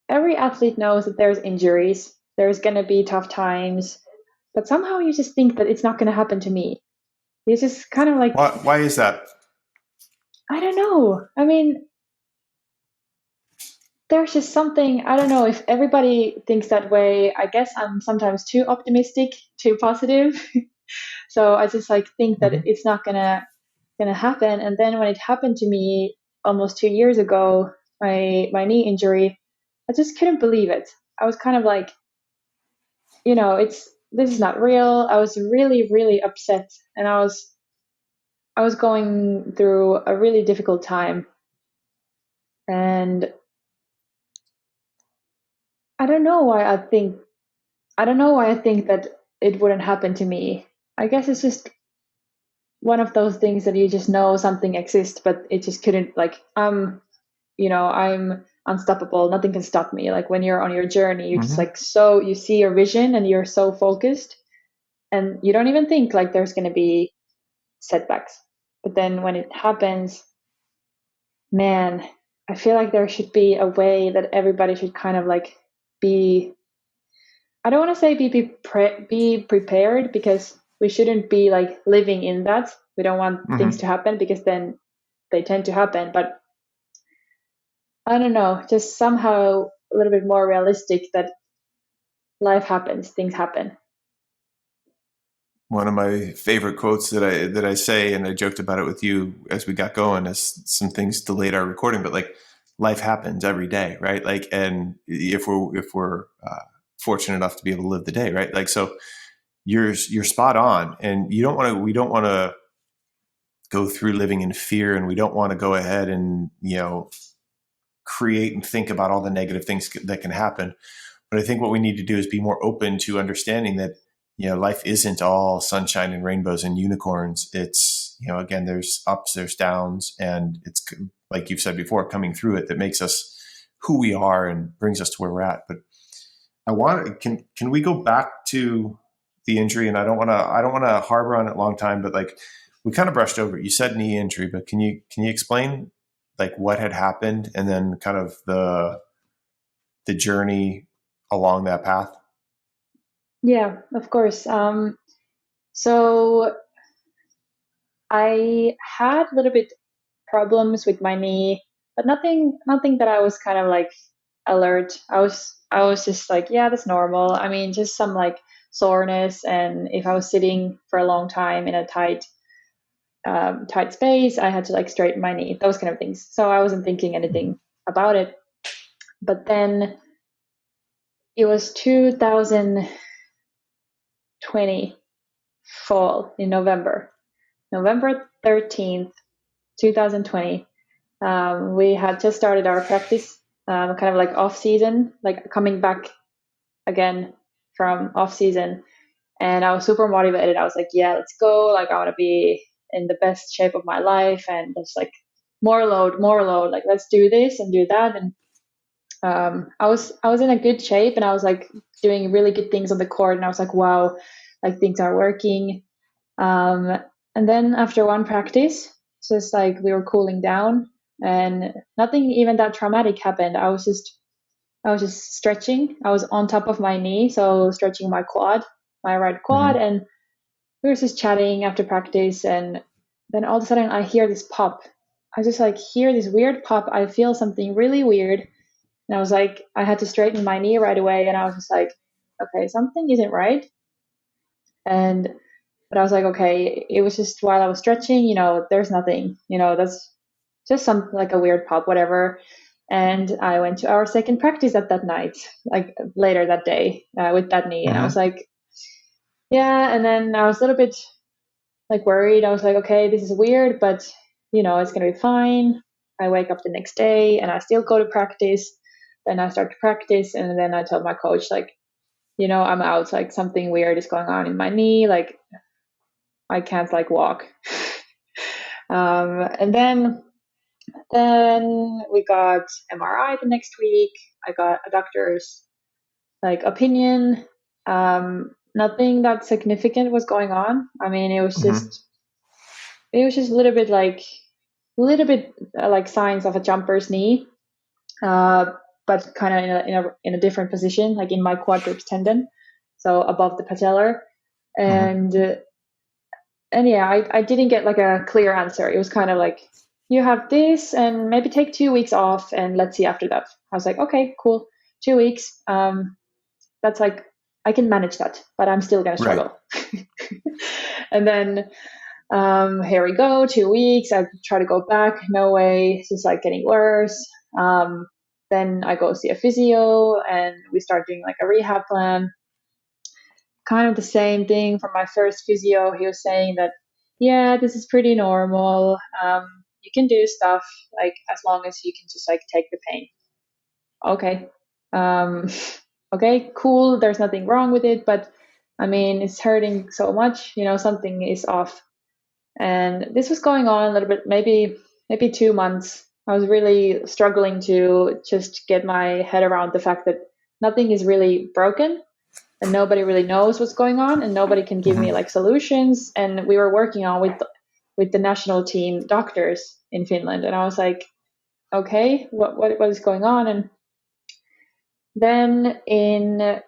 every athlete knows that there's injuries, there's going to be tough times, but somehow you just think that it's not going to happen to me. You just kind of like, Why is that? I don't know. I mean, there's just something, I don't know if everybody thinks that way. I guess I'm sometimes too optimistic, too positive. So I just like think that Mm-hmm. it's not gonna happen. And then when it happened to me almost 2 years ago, my knee injury, I just couldn't believe it. I was kind of like, it's this is not real. I was really, really upset, and I was going through a really difficult time, and I don't know why I think that it wouldn't happen to me. I guess it's just one of those things that you just know something exists, but it just couldn't like I'm unstoppable. Nothing can stop me. Like when you're on your journey, you just Mm-hmm. like so you see your vision and you're so focused and you don't even think like there's gonna be setbacks. But then when it happens, man, I feel like there should be a way that everybody should kind of like be I don't want to say be prepared because we shouldn't be like living in that. We don't want things Mm-hmm. to happen because then they tend to happen. But I don't know, just somehow a little bit more realistic that life happens, things happen. One of my favorite quotes that I say, and I joked about it with you as we got going, as some things delayed our recording, but like life happens every day, right? Like, and if we're fortunate enough to be able to live the day, right? Like, so you're spot on, and we don't want to go through living in fear, and we don't want to go ahead and create and think about all the negative things that can happen. But I think what we need to do is be more open to understanding that life isn't all sunshine and rainbows and unicorns. It's again, there's ups, there's downs, and it's like you've said before, coming through it that makes us who we are and brings us to where we're at. But can we go back to the injury? And I don't want to harbor on it a long time, but like we kind of brushed over it. You said knee injury, but can you explain like what had happened and then kind of the journey along that path? Yeah, of course. So I had a little bit problems with my knee, but nothing that I was kind of like alert. I was just like, yeah, that's normal. I mean, just some like soreness, and if I was sitting for a long time in a tight space, I had to like straighten my knee, those kind of things. So I wasn't thinking anything about it. But then it was 2020 fall in November 13th, 2020. We had just started our practice, kind of like off season, like coming back again from off season. And I was super motivated. I was like, yeah, let's go. Like, I want to be in the best shape of my life. And just like, more load, more load. Like, let's do this and do that. And I was in a good shape, and I was like doing really good things on the court. And I was like, wow, like things are working. Um, and then after one practice, just like we were cooling down, and nothing even that traumatic happened. I was just stretching. I was on top of my knee, so stretching my quad, my right quad, Mm-hmm. and we were just chatting after practice, and then all of a sudden I hear this pop. I just like hear this weird pop. I feel something really weird, And I was like, I had to straighten my knee right away. And I was just like, okay, something isn't right. And, but I was like, okay, it was just while I was stretching, there's nothing, that's just some like a weird pop, whatever. And I went to our second practice at that night, like later that day, with that knee. And I was Mm-hmm. like, yeah. And then I was a little bit like worried. I was like, okay, this is weird, but it's going to be fine. I wake up the next day and I still go to practice. Then I start to practice. And then I told my coach, like, I'm out, like something weird is going on in my knee. Like I can't like walk. And then we got MRI the next week. I got a doctor's like opinion. Nothing that significant was going on. I mean, Mm-hmm. it was just a little bit like signs of a jumper's knee, uh, but kind of in a different position, like in my quadriceps tendon, so above the patellar. Mm-hmm. And yeah, I didn't get like a clear answer. It was kind of like, you have this and maybe take 2 weeks off and let's see after that. I was like, okay, cool, 2 weeks. That's like, I can manage that, but I'm still gonna Right. struggle. And then here we go, 2 weeks. I try to go back, no way. It's just like getting worse. Then I go see a physio and we start doing like a rehab plan. Kind of the same thing from my first physio. He was saying that, yeah, this is pretty normal. You can do stuff like as long as you can just like take the pain. Okay. Um, okay, cool. There's nothing wrong with it, but I mean, it's hurting so much, something is off. And this was going on a little bit, maybe 2 months. I was really struggling to just get my head around the fact that nothing is really broken and nobody really knows what's going on and nobody can give me Mm-hmm. like solutions. And we were working on with the national team doctors in Finland, and I was like, okay, what is going on? And then in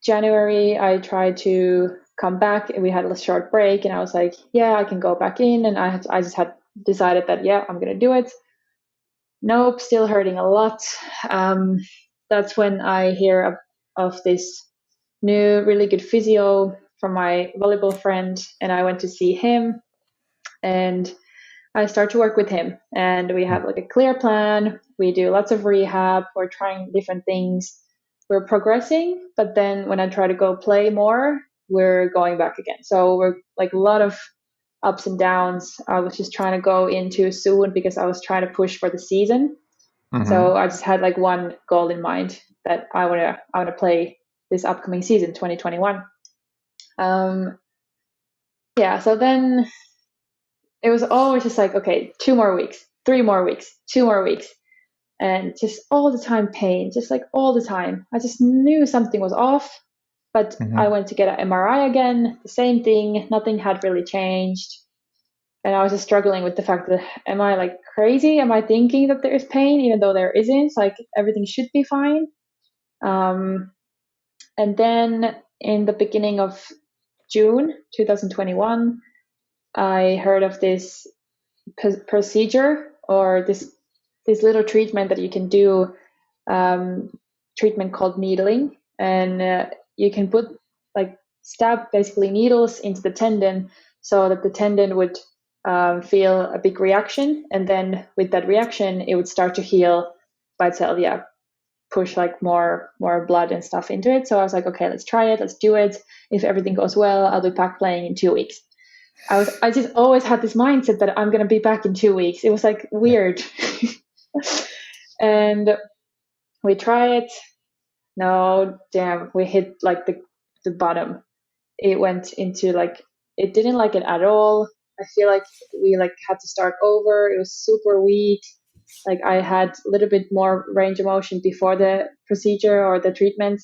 January, I tried to come back. We had a short break, and I was like, yeah, I can go back in. And I just had decided that, yeah, I'm going to do it. Nope, still hurting a lot. Um, that's when I hear of this new, really good physio from my volleyball friend, and I went to see him. And I start to work with him, and we have like a clear plan. We do lots of rehab. We're trying different things. We're progressing, but then when I try to go play more, we're going back again. So we're like a lot of ups and downs. I was just trying to go in too soon because I was trying to push for the season. Mm-hmm. So I just had like one goal in mind that I wanna play this upcoming season, 2021. Um, yeah. So then it was always just like, okay, 2 more weeks, 3 more weeks, 2 more weeks, and just all the time pain, just like all the time. I just knew something was off, but I Mm-hmm. went to get an MRI again, the same thing, nothing had really changed. And I was just struggling with the fact that, am I like crazy? Am I thinking that there is pain even though there isn't? Like everything should be fine. Um, and then in the beginning of June 2021, I heard of this procedure or this little treatment that you can do, um, treatment called needling, and you can put like stab basically needles into the tendon so that the tendon would feel a big reaction, and then with that reaction it would start to heal by itself. Yeah, push like more blood and stuff into it. So I was like, okay, let's try it, let's do it. If everything goes well, I'll be back playing in 2 weeks. I just always had this mindset that I'm gonna be back in 2 weeks. It was like Yeah. weird. And we try it. No, damn, we hit like the bottom. It went into like, it didn't like it at all. I feel like we like had to start over. It was super weak. Like I had a little bit more range of motion before the procedure or the treatment,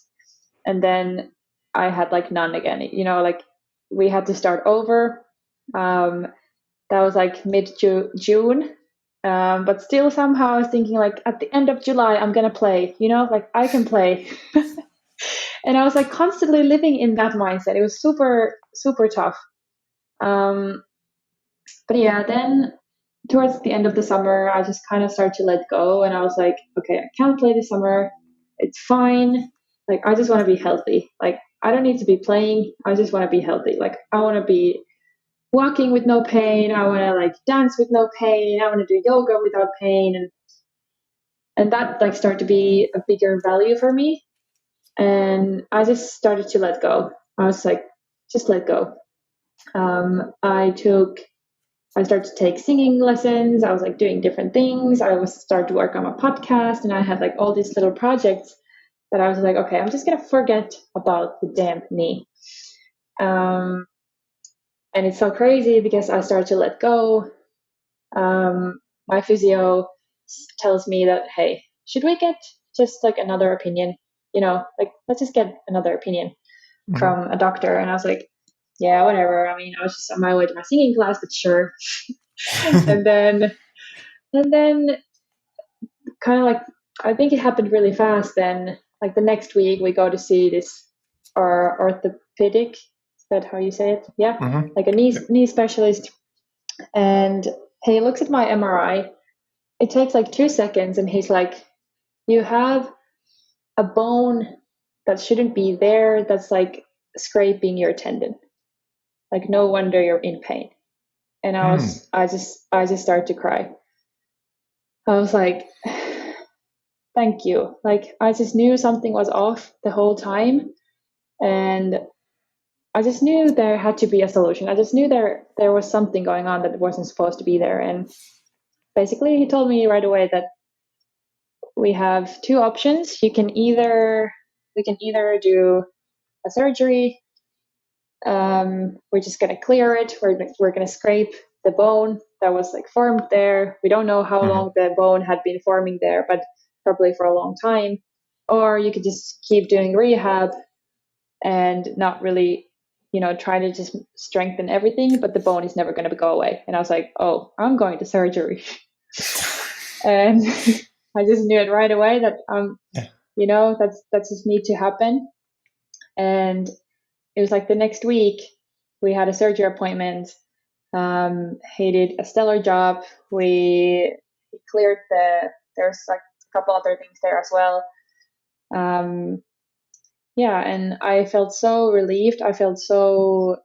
and then I had like none again. Like we had to start over. Um, that was like mid June. But still, somehow, I was thinking like at the end of July, I'm gonna play. Like I can play. And I was like constantly living in that mindset. It was super super tough. Um, but yeah, then towards the end of the summer, I just kind of started to let go, and I was like, okay, I can't play this summer. It's fine. Like, I just want to be healthy. Like, I don't need to be playing. I just want to be healthy. Like, I want to be walking with no pain. I want to like dance with no pain. I want to do yoga without pain, and that like started to be a bigger value for me. And I just started to let go. I was like, just let go. Um, I took I started to take singing lessons. I was like doing different things. I was started to work on my podcast, and I had like all these little projects that I was like, okay, I'm just gonna forget about the damn knee. Um, and it's so crazy because I started to let go. My physio tells me that, hey, should we get just like another opinion? You know, like let's just get another opinion Hmm. from a doctor. And I was like, yeah, whatever. I mean, I was just on my way to my singing class, but sure. and then and then kind of like I think it happened really fast. Then like the next week we go to see this our orthopedic. Is that how you say it? Yeah, Hmm. like a knee specialist, and he looks at my MRI. It takes like 2 seconds, and he's like, "You have a bone that shouldn't be there. That's like scraping your tendon. Like no wonder you're in pain." And Hmm. I just started to cry. I was like, thank you. Like I just knew something was off the whole time, and I just knew there had to be a solution. I just knew there was something going on that wasn't supposed to be there. And basically, he told me right away that we have two options. We can either do a surgery. We're just gonna clear it. We're gonna scrape the bone that was like formed there. We don't know how Hmm. long the bone had been forming there, but probably for a long time. Or you could just keep doing rehab and not really, try to just strengthen everything, but the bone is never going to go away. And I was like, oh, I'm going to surgery. And I just knew it right away that that's just need to happen. And it was like the next week we had a surgery appointment. He did a stellar job. We cleared there's like a couple other things there as well. Um, yeah, and I felt so relieved. I felt so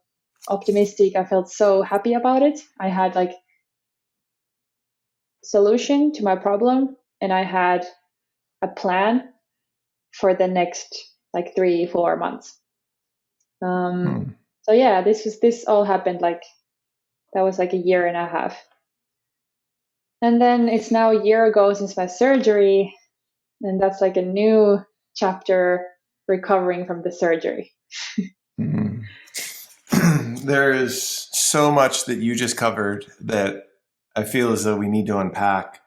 optimistic. I felt so happy about it. I had like solution to my problem, and I had a plan for the next like 3 4 months. Um, Hmm. so yeah, this all happened like that was like a year and a half. And then it's now a year ago since my surgery, and that's like a new chapter recovering from the surgery. Hmm. There is so much that you just covered that I feel as though we need to unpack.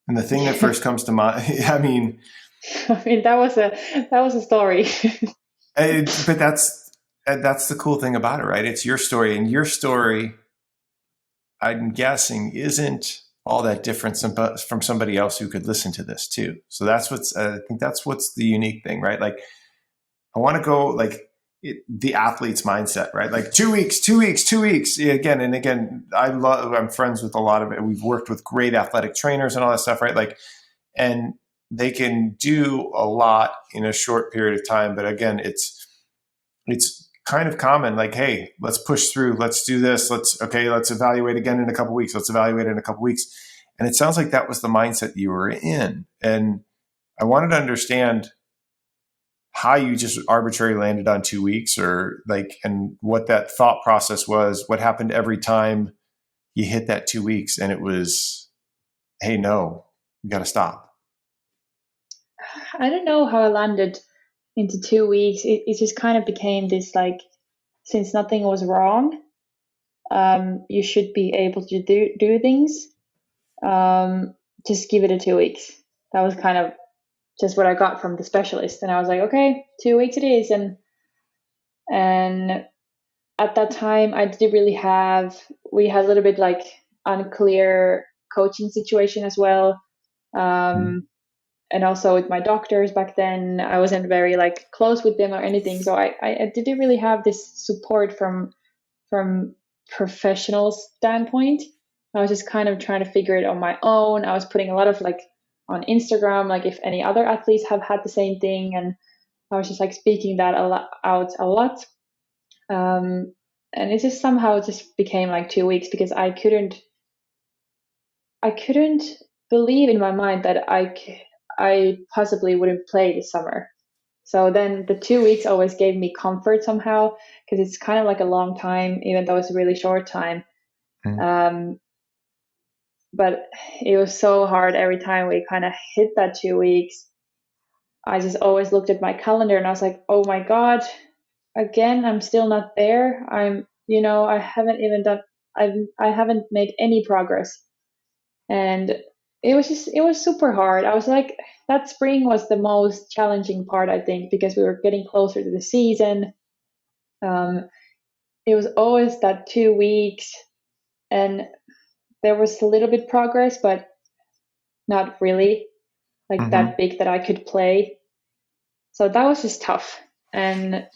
And the thing that first comes to mind, I mean, I mean, that was a story. but that's the cool thing about it, right? It's your story, and your story, I'm guessing, isn't all that different from somebody else who could listen to this too. So I think that's what's the unique thing, right? Like I want to go like the athlete's mindset, right? Like 2 weeks, 2 weeks, 2 weeks. Again and again, I'm friends with a lot of it. We've worked with great athletic trainers and all that stuff, right? Like, and they can do a lot in a short period of time. But again, it's kind of common. Like, hey, let's push through. Let's do this. Let's evaluate again in a couple weeks. Let's evaluate in a couple weeks. And it sounds like that was the mindset you were in. And I wanted to understand how you just arbitrarily landed on 2 weeks or like, and what that thought process was, what happened every time you hit that 2 weeks and it was, hey, no, you got to stop. I don't know how I landed into 2 weeks. It just kind of became this like, since nothing was wrong, you should be able to do things. Just give it a 2 weeks. That was kind of just what I got from the specialist, and I was like, okay, 2 weeks it is. And at that time, I didn't really have. We had a little bit like unclear coaching situation as well. Um, and also with my doctors back then, I wasn't very like close with them or anything, so I didn't really have this support from professional standpoint. I was just kind of trying to figure it on my own. I was putting a lot of like on Instagram, like if any other athletes have had the same thing, and I was just like speaking that out a lot. And it just somehow just became like 2 weeks because I couldn't believe in my mind that I possibly wouldn't play this summer. So then the 2 weeks always gave me comfort somehow because it's kind of like a long time, even though it's a really short time. Mm. Um, but it was so hard every time we kind of hit that 2 weeks. I just always looked at my calendar and I was like, oh my God, again, I'm still not there. I haven't even done, I haven't made any progress. And it was super hard. I was like, that spring was the most challenging part, I think, because we were getting closer to the season. Um, it was always that 2 weeks, and there was a little bit progress, but not really like Mm-hmm. that big that I could play. So that was just tough. And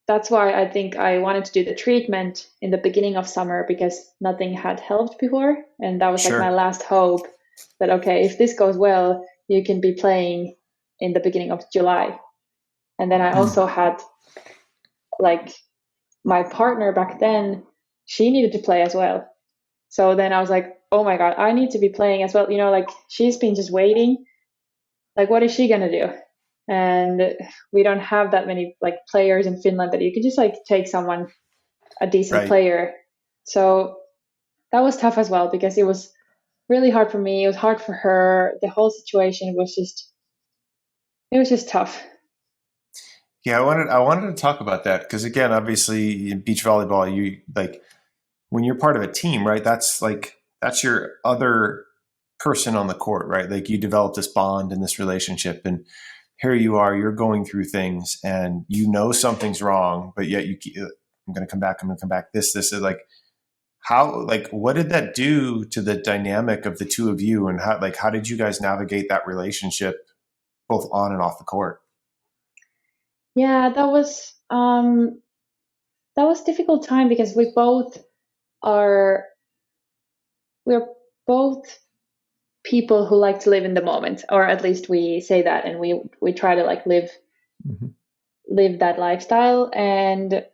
that's why I think I wanted to do the treatment in the beginning of summer because nothing had helped before. And that was like my Sure. last hope that, okay, if this goes well, you can be playing in the beginning of July. And then I Mm. also had like my partner back then, she needed to play as well. So then I was like, oh my God, I need to be playing as well. Like she's been just waiting. Like, what is she going to do? And we don't have that many like players in Finland that you could just like take someone, a decent Right. player. So that was tough as well because it was really hard for me. It was hard for her. The whole situation was just tough. Yeah, I wanted to talk about that because again, obviously in beach volleyball, you like when you're part of a team, right? That's your other person on the court, right? Like you develop this bond and this relationship, and here you are, you're going through things, and you know something's wrong, but yet I'm going to come back. I'm going to come back. This is like how like what did that do to the dynamic of the two of you, and how did you guys navigate that relationship both on and off the court? Yeah, that was difficult time because are we're both people who like to live in the moment, or at least we say that, and we try to like Mm-hmm. live that lifestyle. And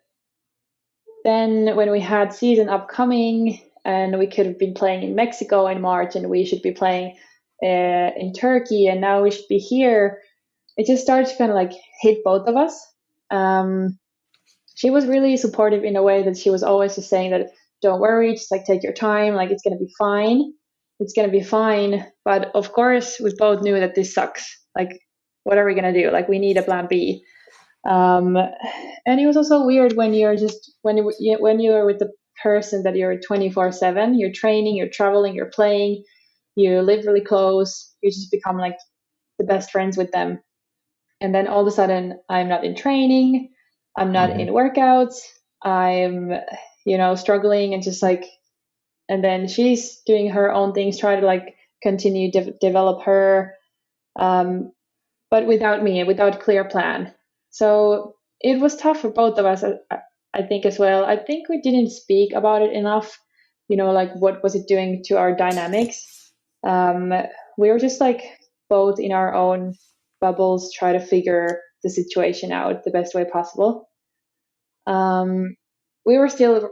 then when we had season upcoming and we could have been playing in Mexico in March and we should be playing in Turkey and now we should be here, it just started to kind of like hit both of us. Um, she was really supportive in a way that she was always just saying that don't worry, just like take your time, like it's gonna be fine. It's gonna be fine. But of course, we both knew that this sucks. Like, what are we gonna do? Like, we need a plan B. Um, and it was also weird when you're with the person that you're 24/7. You're training, you're traveling, you're playing, you live really close. You just become like the best friends with them. And then all of a sudden, I'm not in training, I'm not in Mm-hmm. workouts, I'm struggling and just like, and then she's doing her own things, try to like continue develop her. Um, but without me, without clear plan. So it was tough for both of us, I think, as well. I think we didn't speak about it enough. Like what was it doing to our dynamics? Um, we were just like both in our own bubbles, try to figure the situation out the best way possible. Um, we were still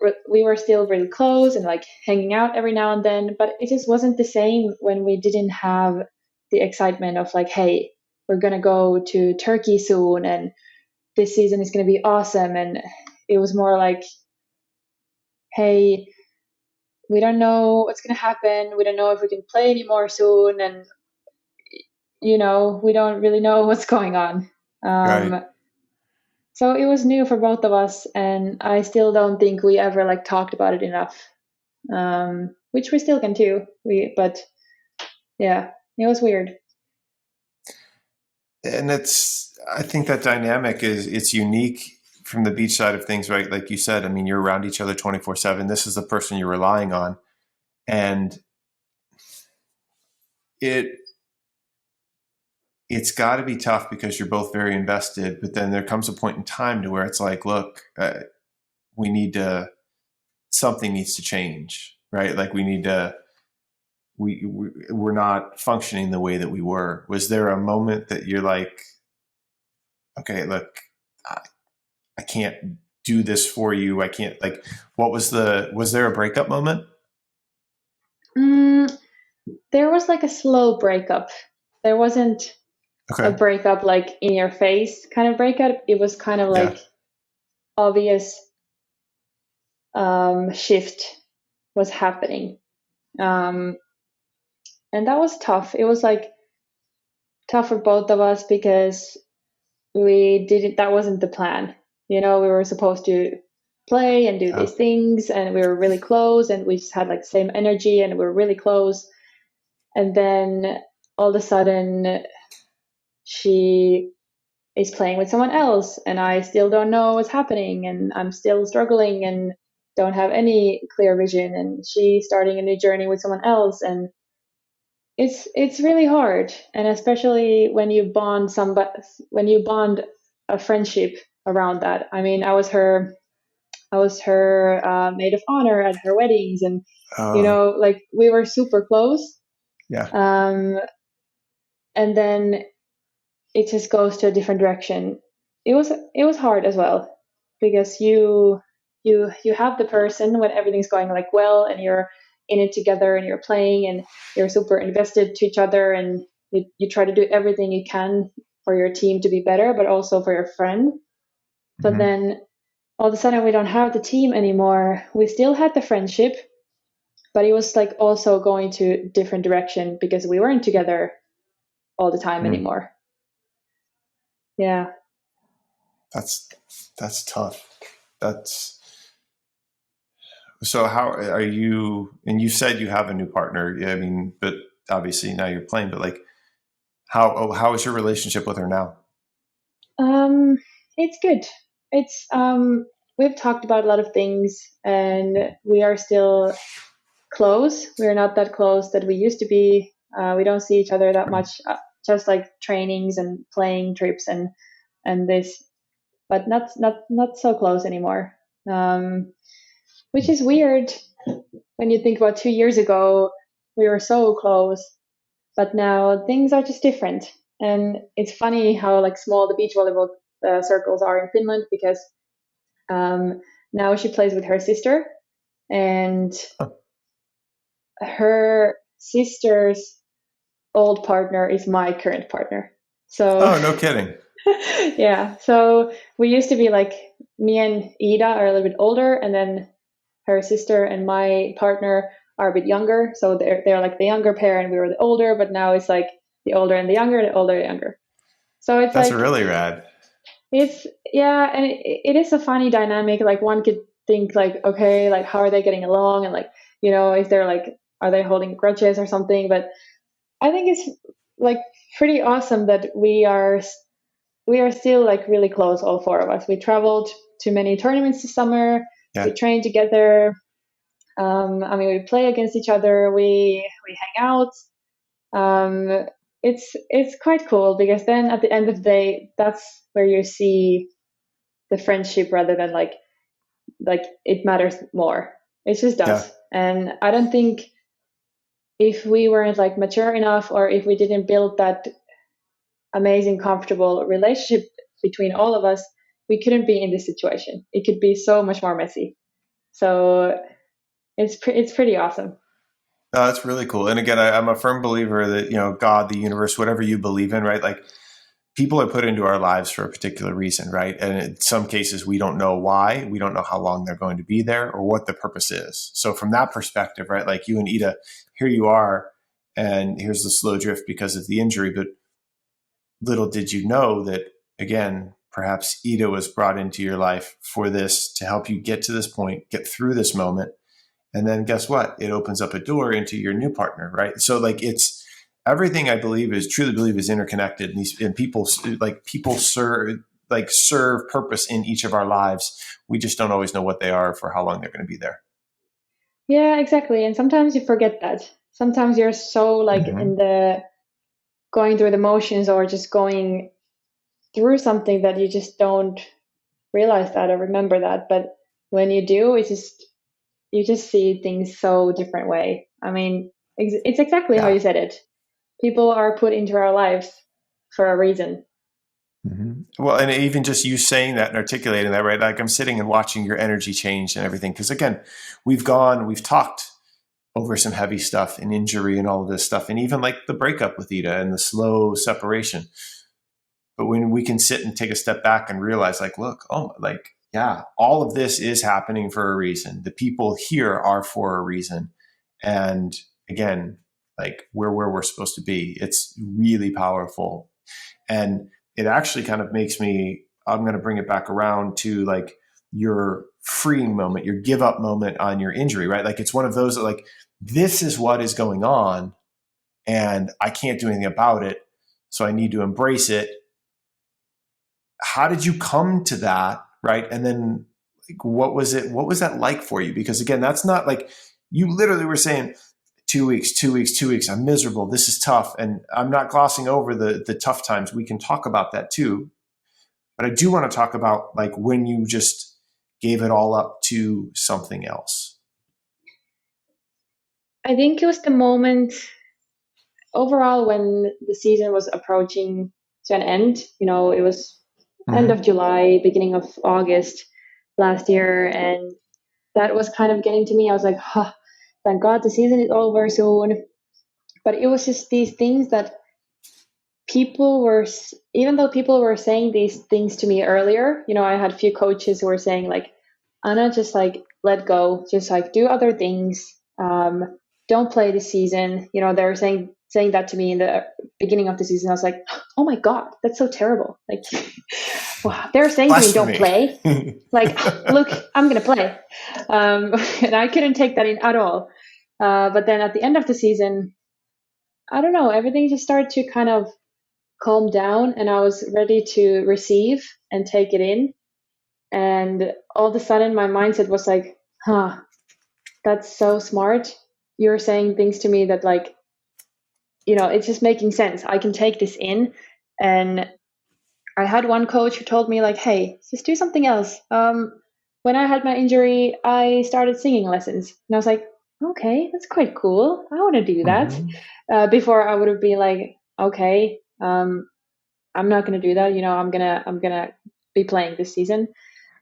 really close and like hanging out every now and then, but it just wasn't the same when we didn't have the excitement of like, hey, we're gonna go to Turkey soon and this season is gonna be awesome. And it was more like, hey, we don't know what's gonna happen. We don't know if we can play anymore soon, and we don't really know what's going on. Right. Um, so it was new for both of us, and I still don't think we ever like talked about it enough. Which we still can too. But yeah, it was weird. And I think that dynamic it's unique from the beach side of things, right? Like you said, I mean, you're around each other 24/7. This is the person you're relying on. And it, it's got to be tough because you're both very invested, but then there comes a point in time to where it's like, look, we need to, something needs to change. right? Like we need to, we're not functioning the way that we were. Was there a moment that you're like, okay, look, I, I can't do this for you. I can't, like, was there a breakup moment? Mm, there was like a slow breakup. There wasn't a Okay. breakup like in your face kind of breakup. It was kind of Yeah. like obvious shift was happening. Um, and that was tough. It was like tough for both of us because we didn't, that wasn't the plan. You know, we were supposed to play and do Yeah. these things, and we were really close, and we just had like same energy, and we were really close. And then all of a sudden, she is playing with someone else, and I still don't know what's happening, and I'm still struggling and don't have any clear vision. And she's starting a new journey with someone else, and it's really hard, and especially when you bond a friendship around that. I mean, I was her maid of honor at her weddings, and you Oh, know, like we were super close. yeah. Um, and then it just goes to a different direction. It was hard as well because you have the person when everything's going like well, and you're in it together, and you're playing, and you're super invested to each other, and you try to do everything you can for your team to be better, but also for your friend. But Hmm. then all of a sudden we don't have the team anymore. We still had the friendship, but it was like also going to different direction because we weren't together all the time Mm. anymore. Yeah. That's that's tough. That's so. How are you? And you said you have a new partner. Yeah, I mean, but obviously now you're playing. But like, how is your relationship with her now? Um, it's good. It's we've talked about a lot of things, and we are still close. We're not that close that we used to be. We don't see each other that much, just like trainings and playing trips and this, but not so close anymore. Um, which is weird when you think about 2 years ago, we were so close, but now things are just different. And it's funny how like small the beach volleyball circles are in Finland because um, now she plays with her sister, and her sister's old partner is my current partner. So Oh, no kidding. yeah, so we used to be like, me and Ida are a little bit older, and then her sister and my partner are a bit younger. So they're like the younger pair, and we were the older. But now it's like the older and the younger, the older and the younger. So it's That's like really rad. it's yeah, and it is a funny dynamic. Like one could think like, okay, like how are they getting along, and like you know, if they're like, are they holding grudges or something? But I think it's like pretty awesome that we are still like really close, all four of us. We traveled to many tournaments this summer. We Yeah. trained together. I mean, we play against each other. We hang out. It's quite cool because then at the end of the day, that's where you see the friendship rather than like it matters more. It just Yeah. does. And I don't think if we weren't like mature enough, or if we didn't build that amazing, comfortable relationship between all of us, we couldn't be in this situation. It could be so much more messy. So it's pretty awesome. No, that's really cool. And again, I'm a firm believer that, God, the universe, whatever you believe in, right? Like people are put into our lives for a particular reason, right? And in some cases, we don't know why. We don't know how long they're going to be there or what the purpose is. So from that perspective, right? Like you and Ida, here you are, and here's the slow drift because of the injury. But little did you know that, again, perhaps Ida was brought into your life for this to help you get to this point, get through this moment. And then guess what? It opens up a door into your new partner, right? So like it's everything I believe is truly believe is interconnected, and people serve purpose in each of our lives. We just don't always know what they are for how long they're going to be there. Yeah, exactly. And sometimes you forget that. Sometimes you're so like in Mm-hmm. the going through the motions, or just going through something, that you just don't realize that or remember that. But when you do, it's just you just see things so different way. I mean, it's exactly how Yeah. you said it. People are put into our lives for a reason. Well, and even just you saying that and articulating that, right? Like I'm sitting and watching your energy change and everything. Because again, we've talked over some heavy stuff and injury and all of this stuff, and even like the breakup with Ida and the slow separation. But when we can sit and take a step back and realize, like, look, oh, like, yeah, all of this is happening for a reason. The people here are for a reason. And again, like we're where we're supposed to be. It's really powerful. And it actually kind of makes me, I'm going to bring it back around to like your freeing moment, your give up moment on your injury, right? Like it's one of those that like, this is what is going on and I can't do anything about it. So I need to embrace it. How did you come to that? Right. And then like, what was it? What was that like for you? Because again, that's not like you literally were saying 2 weeks, 2 weeks, 2 weeks. I'm miserable. This is tough. And I'm not glossing over the tough times. We can talk about that too. But I do want to talk about like when you just gave it all up to something else. I think it was the moment overall when the season was approaching to an end. You know, it was end of July, beginning of August last year, and that was kind of getting to me. I was like, huh, thank God the season is over soon. But it was just these things that people were, even though people were saying these things to me earlier, you know, I had a few coaches who were saying like, Anna, just like let go, just like do other things. Don't play this season. You know, they were saying that to me in the beginning of the season. I was like, oh my God, that's so terrible. Like, wow, they're saying to me, don't Blasphemy. play. Like, look, I'm gonna play. And I couldn't take that in at all. But then at the end of the season, I don't know, everything just started to kind of calm down, and I was ready to receive and take it in. And all of a sudden, my mindset was like, huh, that's so smart. You're saying things to me that, like, you know, it's just making sense. I can take this in. And I had one coach who told me, like, hey, just do something else. When I had my injury, I started singing lessons. And I was like, okay, that's quite cool. I want to do that. Before I would have been like, okay, I'm not going to do that. You know, I'm gonna be playing this season.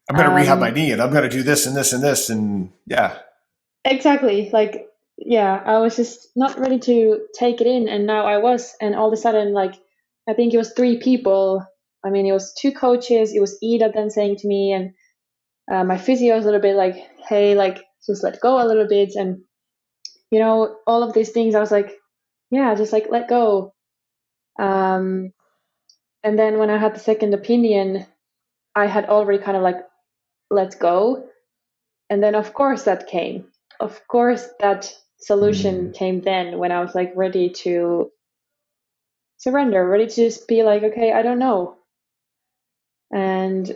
I'm going to rehab my Um, knee and I'm going to do this and this and this. And yeah. exactly. Like, yeah, I was just not ready to take it in, and now I was. And all of a sudden, like, I think it was three people. I mean, it was two coaches. It was Ida then saying to me, and my physio was a little bit like, hey, like, just let go a little bit. And, you know, all of these things, I was like, yeah, just like let go. Um, and then when I had the second opinion, I had already kind of like let go. And then, of course, that came. Of course, that solution came then when I was like ready to surrender, ready to just be like, okay, I don't know. And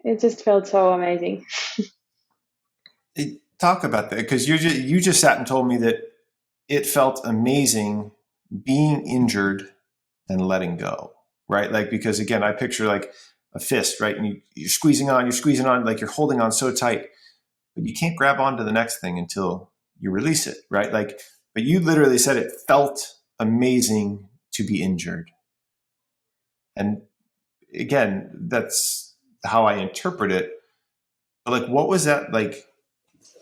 it just felt so amazing. Talk about that because you just sat and told me that it felt amazing being injured and letting go, right? Like because again, I picture like a fist, right? And you're squeezing on, like you're holding on so tight, but you can't grab onto the next thing until you release it, right? Like, but you literally said it felt amazing to be injured, and again, that's how I interpret it. But like, what was that like?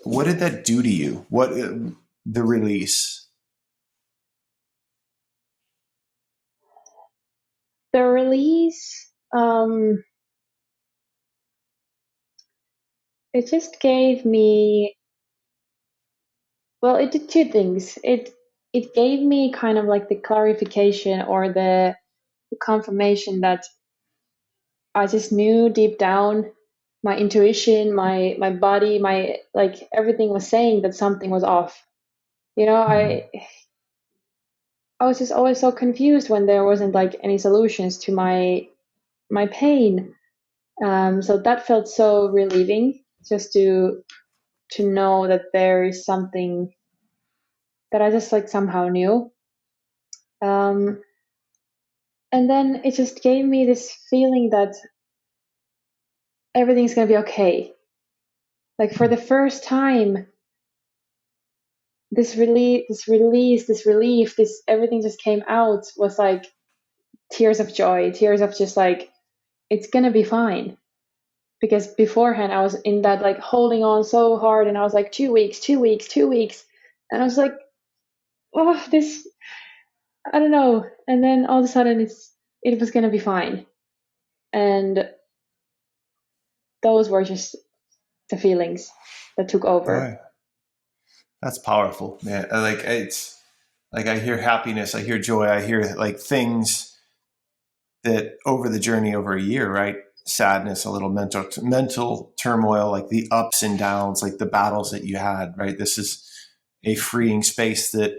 What did that do to you? What the release? The release, it just gave me, well, it did two things. It gave me kind of like the clarification or the confirmation that I just knew deep down, my intuition, my body, my like everything was saying that something was off. You know, I was just always so confused when there wasn't like any solutions to my pain. So that felt so relieving just to know that there is something that I just like somehow knew. Um, and then it just gave me this feeling that everything's gonna be okay. like for the first time, this relief, this everything just came out, was like tears of joy, tears of just like, it's gonna be fine. Because beforehand I was in that like holding on so hard, and I was like 2 weeks, 2 weeks, 2 weeks, and I was like, oh, this, I don't know. And then all of a sudden it was gonna be fine. And those were just the feelings that took over. Right. That's powerful, man. Like it's like I hear happiness, I hear joy, I hear like things that over the journey over a year, right? Sadness, a little mental turmoil, like the ups and downs, like the battles that you had, right? This is a freeing space that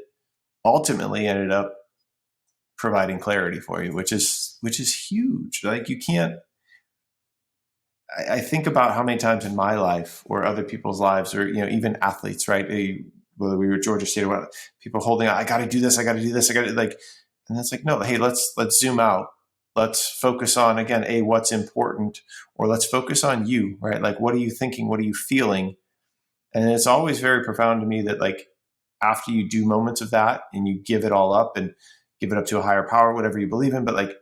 ultimately ended up providing clarity for you, which is huge. Like you can't. I think about how many times in my life or other people's lives, or even athletes, right? Whether we were Georgia State or what, people holding out, I got to do this, I got to do this, I got to like, and that's like, no, hey, let's zoom out. Let's focus on again, what's important, or let's focus on you, right? Like, what are you thinking? What are you feeling? And it's always very profound to me that like after you do moments of that and you give it all up and give it up to a higher power, whatever you believe in, but like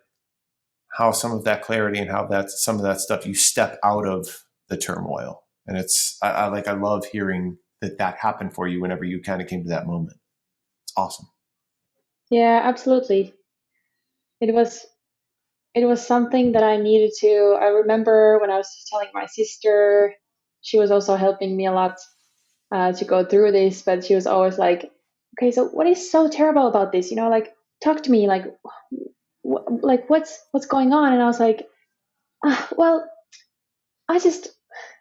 how some of that clarity and how that some of that stuff you step out of the turmoil. And it's I love hearing that happened for you whenever you kind of came to that moment. It's awesome. Yeah, absolutely. It was it was something that I needed to. I remember when I was telling my sister, she was also helping me a lot to go through this, but she was always like, "Okay, so what is so terrible about this? Like, talk to me. Like, like what's going on?" And I was like, "Well, I just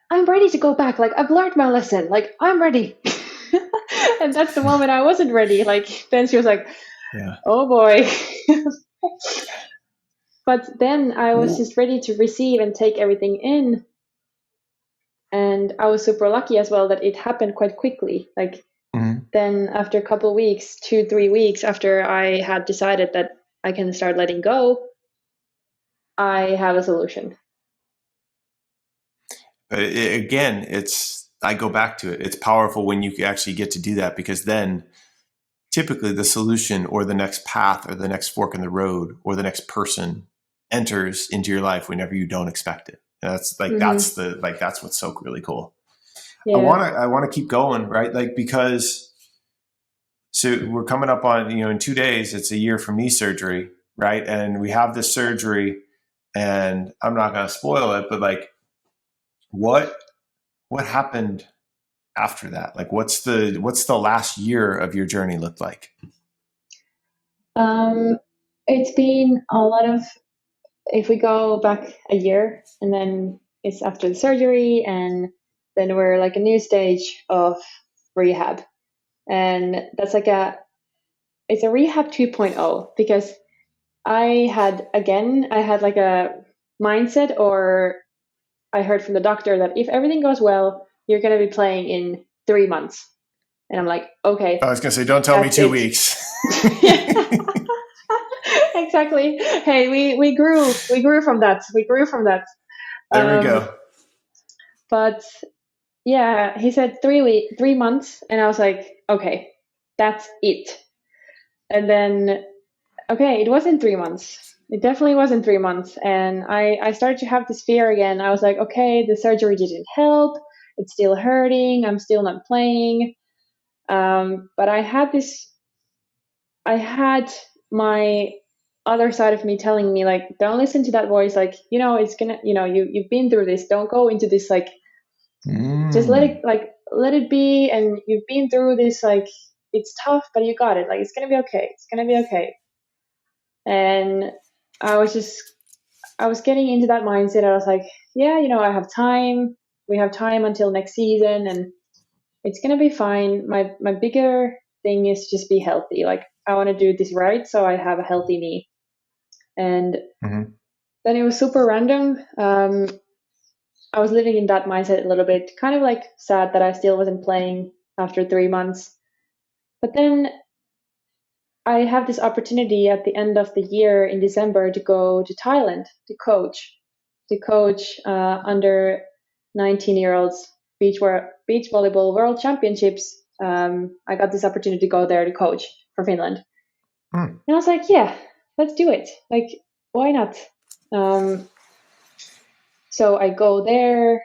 I'm ready to go back. Like, I've learned my lesson. Like, I'm ready." And that's the moment I wasn't ready. Like, then she was like, Yeah. "Oh boy." But then I was Ooh. just ready to receive and take everything in. And I was super lucky as well that it happened quite quickly. Like, Mhm. then after a couple of weeks, 2, 3 weeks after I had decided that I can start letting go, I have a solution. But again, I go back to it. It's powerful when you actually get to do that, because then typically the solution or the next path or the next fork in the road or the next person enters into your life whenever you don't expect it. And Hmm. that's what's so really cool. Yeah. I want to keep going, right? Like, because so we're coming up on, in 2 days, it's a year from knee surgery, right? And we have this surgery, and I'm not going to spoil it, but like, what what happened after that? Like, what's the last year of your journey look like? Um, it's been a lot of, if we go back a year and then it's after the surgery, and then we're like a new stage of rehab. And that's like it's a rehab 2.0, because I had like a mindset, or I heard from the doctor that if everything goes well, you're going to be playing in 3 months. And I'm like, I okay, was going to say, don't tell me that's two it. weeks. Exactly. Hey, we grew from that. We grew from that. There we Um, go. but yeah, he said 3 months, and I was like, okay, that's it. And then, okay, it wasn't 3 months. It definitely wasn't 3 months. And I started to have this fear again. I was like, okay, the surgery didn't help. It's still hurting. I'm still not playing. But I had my other side of me telling me, like, don't listen to that voice. Like, it's gonna, you've been through this. Don't go into this, like, just Mm. let it be. And you've been through this, like, it's tough, but you got it. Like, it's gonna be okay. It's gonna be okay. And I was just I was getting into that mindset. I was like, yeah, I have time. We have time until next season, and it's gonna be fine. My bigger thing is just be healthy. Like, I want to do this right, so I have a healthy knee. And Mhm. then it was super random. I was living in that mindset a little bit, kind of like sad that I still wasn't playing after 3 months. But then I have this opportunity at the end of the year in December to go to Thailand to coach under 19-year-olds. beach volleyball world championships, I got this opportunity to go there to coach for Finland. And I was like, yeah, let's do it. Like, why not? So I go there.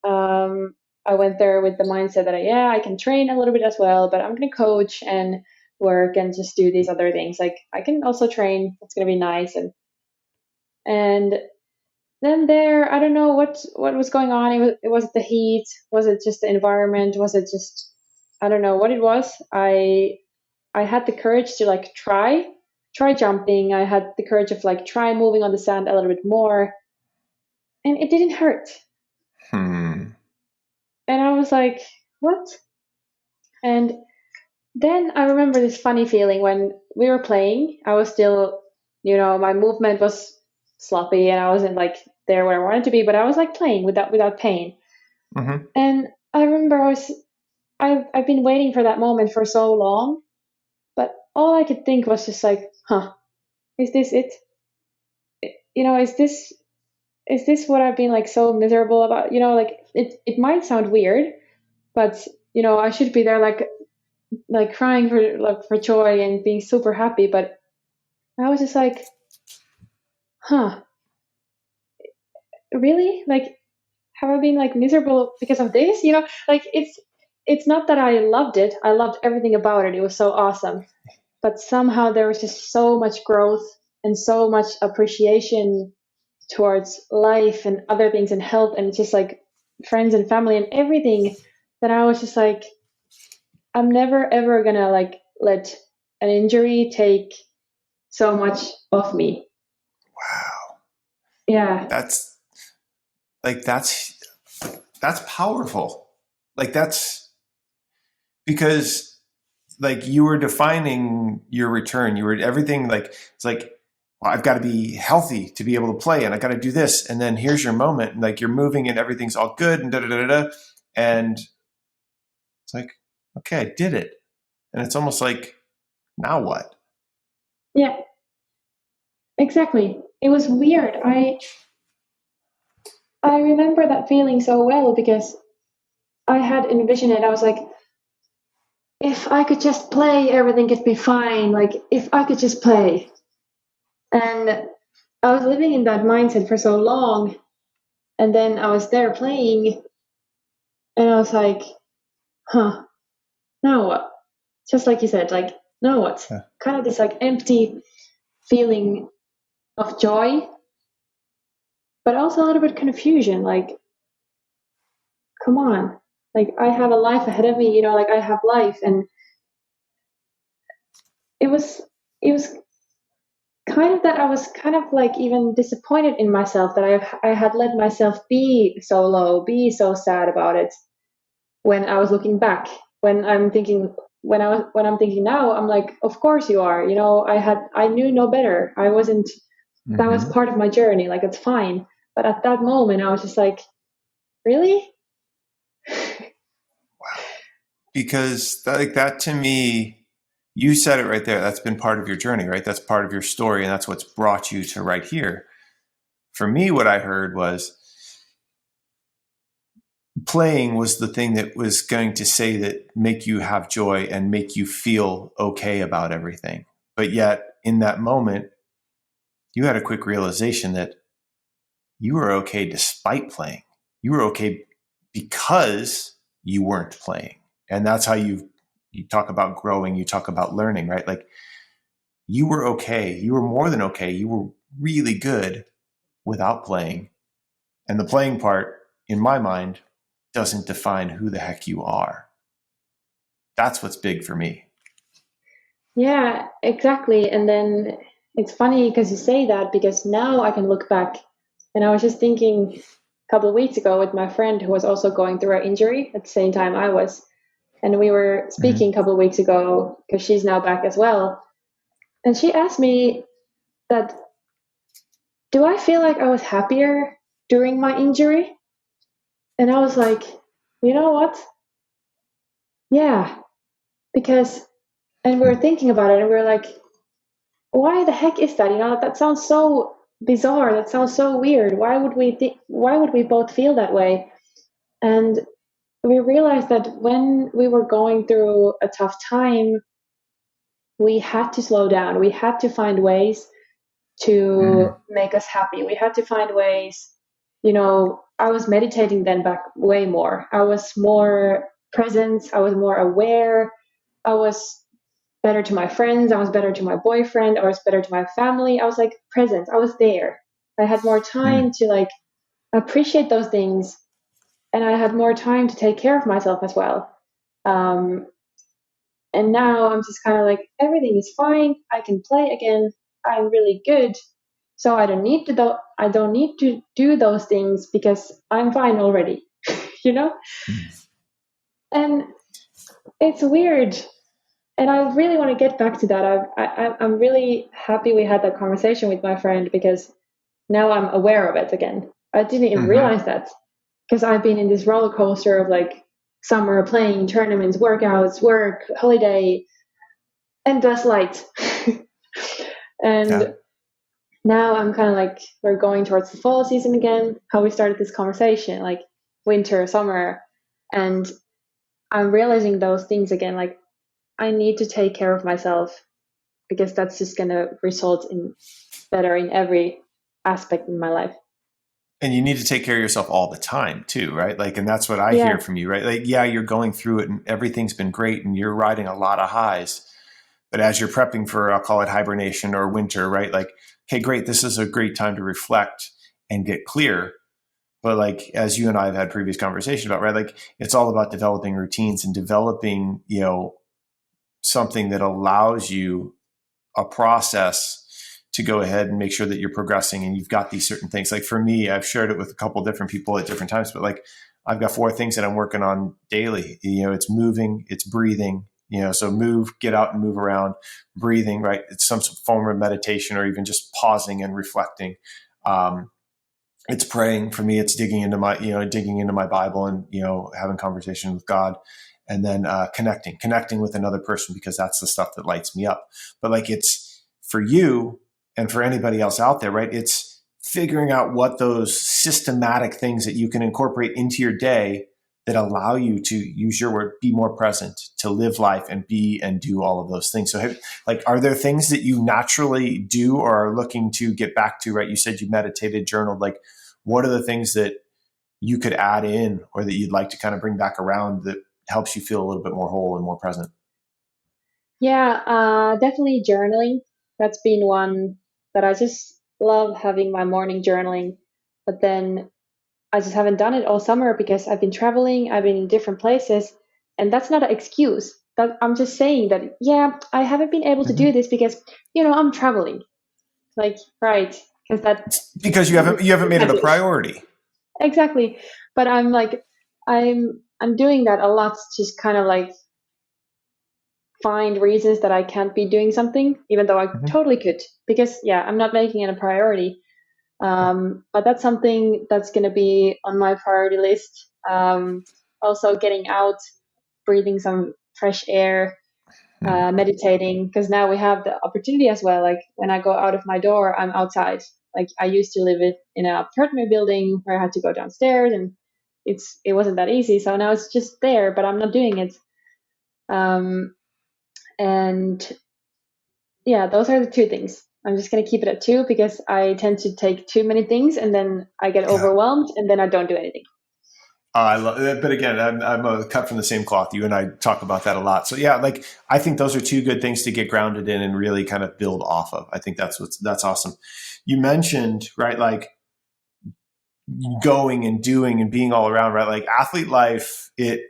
I went there with the mindset that I can train a little bit as well, but I'm going to coach and work and just do these other things. Like I can also train. It's going to be nice. And then there, I don't know what was going on. Was it the heat? Was it just the environment? Was it just, I don't know what it was. I had the courage to like try jumping. I had the courage of like try moving on the sand a little bit more, and it didn't hurt. And I was like, what? And then I remember this funny feeling when we were playing. I was still, my movement was sloppy and I wasn't like there where I wanted to be, but I was like playing without pain. Mm-hmm. And I remember I've been waiting for that moment for so long, but all I could think was just like, is this it? Is this what I've been like so miserable about? Like it might sound weird, but I should be there like crying for joy and being super happy, but I was just like, really? Like, have I been like miserable because of this? Like it's not that I loved it. I loved everything about it. It was so awesome. But somehow there was just so much growth and so much appreciation towards life and other things and health and just like friends and family and everything that I was just like, I'm never ever gonna like let an injury take so much of me. Wow. Yeah. That's powerful. Like that's because like you were defining your return. You were everything like it's like, well, I've got to be healthy to be able to play and I got to do this. And then here's your moment and like you're moving and everything's all good and and it's like, okay, I did it. And it's almost like, now what? Yeah, exactly. It was weird. I remember that feeling so well because I had envisioned it. I was like, if I could just play, everything could be fine. Like, if I could just play. And I was living in that mindset for so long. And then I was there playing. And I was like, now what? Just like you said, like, now what? Yeah. Kind of this like empty feeling of joy, but also a little bit confusion. Like, come on. Like, I have a life ahead of me, like I have life. And it was kind of that I was kind of like even disappointed in myself that I had let myself be so low, be so sad about it when I was looking back. When I'm thinking now, I'm like, of course you are. I knew no better. I wasn't. That was part of my journey. Like it's fine. But at that moment, I was just like, really? Wow. Because that to me. You said it right there. That's been part of your journey, right? That's part of your story, and that's what's brought you to right here. For me, what I heard was playing was the thing that was going to say that make you have joy and make you feel okay about everything. But yet, in that moment, you had a quick realization that you were okay despite playing. You were okay because you weren't playing. And that's how you talk about growing, you talk about learning, right? Like you were okay. You were more than okay. You were really good without playing. And the playing part, in my mind, doesn't define who the heck you are. That's what's big for me. Yeah, exactly. And then it's funny because you say that because now I can look back. And I was just thinking a couple of weeks ago with my friend who was also going through an injury at the same time I was. And we were speaking a couple of weeks ago because she's now back as well. And she asked me that, do I feel like I was happier during my injury? And I was like, you know what? Yeah, because, and we were thinking about it and we were like, why the heck is that? That sounds so bizarre. That sounds so weird. Why would we both feel that way? And we realized that when we were going through a tough time, we had to slow down. We had to find ways to Mm-hmm. make us happy. We had to find ways, I was meditating then back way more. I was more present. I was more aware. I was better to my friends. I was better to my boyfriend. I was better to my family. I was like present. I was there. I had more time to like appreciate those things, and I had more time to take care of myself as well. Um, and now I'm just kind of like, everything is fine. I can play again. I'm really good. So I don't need to do those things because I'm fine already, you know? Mm-hmm. And it's weird. And I really want to get back to that. I'm really happy we had that conversation with my friend because now I'm aware of it again. I didn't even Mm-hmm. realize that because I've been in this roller coaster of like summer playing tournaments, workouts, work, holiday, endless light. Yeah. And now I'm kind of like, we're going towards the fall season again, how we started this conversation, like winter, summer. And I'm realizing those things again, like I need to take care of myself because that's just going to result in better in every aspect in my life. And you need to take care of yourself all the time too, right? Like, and that's what I hear Yeah. from you, right? Like, yeah, you're going through it and everything's been great and you're riding a lot of highs. But as you're prepping for, I'll call it hibernation or winter, right? Like, okay, great. This is a great time to reflect and get clear. But like, as you and I have had previous conversation about, right? Like, it's all about developing routines and developing, something that allows you a process to go ahead and make sure that you're progressing and you've got these certain things. Like for me, I've shared it with a couple of different people at different times, but like I've got 4 things that I'm working on daily. It's moving, it's breathing, so move, get out and move around, breathing, right? It's some form of meditation or even just pausing and reflecting. Um, it's praying for me. It's digging into my Bible and, having conversation with God, and then connecting with another person because that's the stuff that lights me up. But like it's for you and for anybody else out there, right? It's figuring out what those systematic things that you can incorporate into your day that allow you to use your word, be more present, to live life and be and do all of those things. So are there things that you naturally do or are looking to get back to, right? You said you meditated, journaled, like what are the things that you could add in or that you'd like to kind of bring back around that helps you feel a little bit more whole and more present? Yeah, definitely journaling. That's been one that I just love having my morning journaling. But then I just haven't done it all summer because I've been traveling, I've been in different places, and that's not an excuse. That I'm just saying that, yeah, I haven't been able to do Mm-hmm. this because, I'm traveling. Like, right, because that Because you haven't made it a priority. exactly. But I'm like, I'm doing that a lot, just kind of like find reasons that I can't be doing something, even though I Mm-hmm. totally could, because yeah, I'm not making it a priority. But that's something that's going to be on my priority list. Also, getting out, breathing some fresh air, meditating, because now we have the opportunity as well. Like when I go out of my door, I'm outside. Like I used to live in an apartment building where I had to go downstairs, and it wasn't that easy. So now it's just there, but I'm not doing it. Um, and yeah, those are the 2 things. I'm just going to keep it at 2 because I tend to take too many things and then I get Yeah. overwhelmed and then I don't do anything. I love that. But again, I'm a cut from the same cloth. You and I talk about that a lot. So yeah, like I think those are 2 good things to get grounded in and really kind of build off of. I think that's awesome. You mentioned, right, like going and doing and being all around, right? Like athlete life, it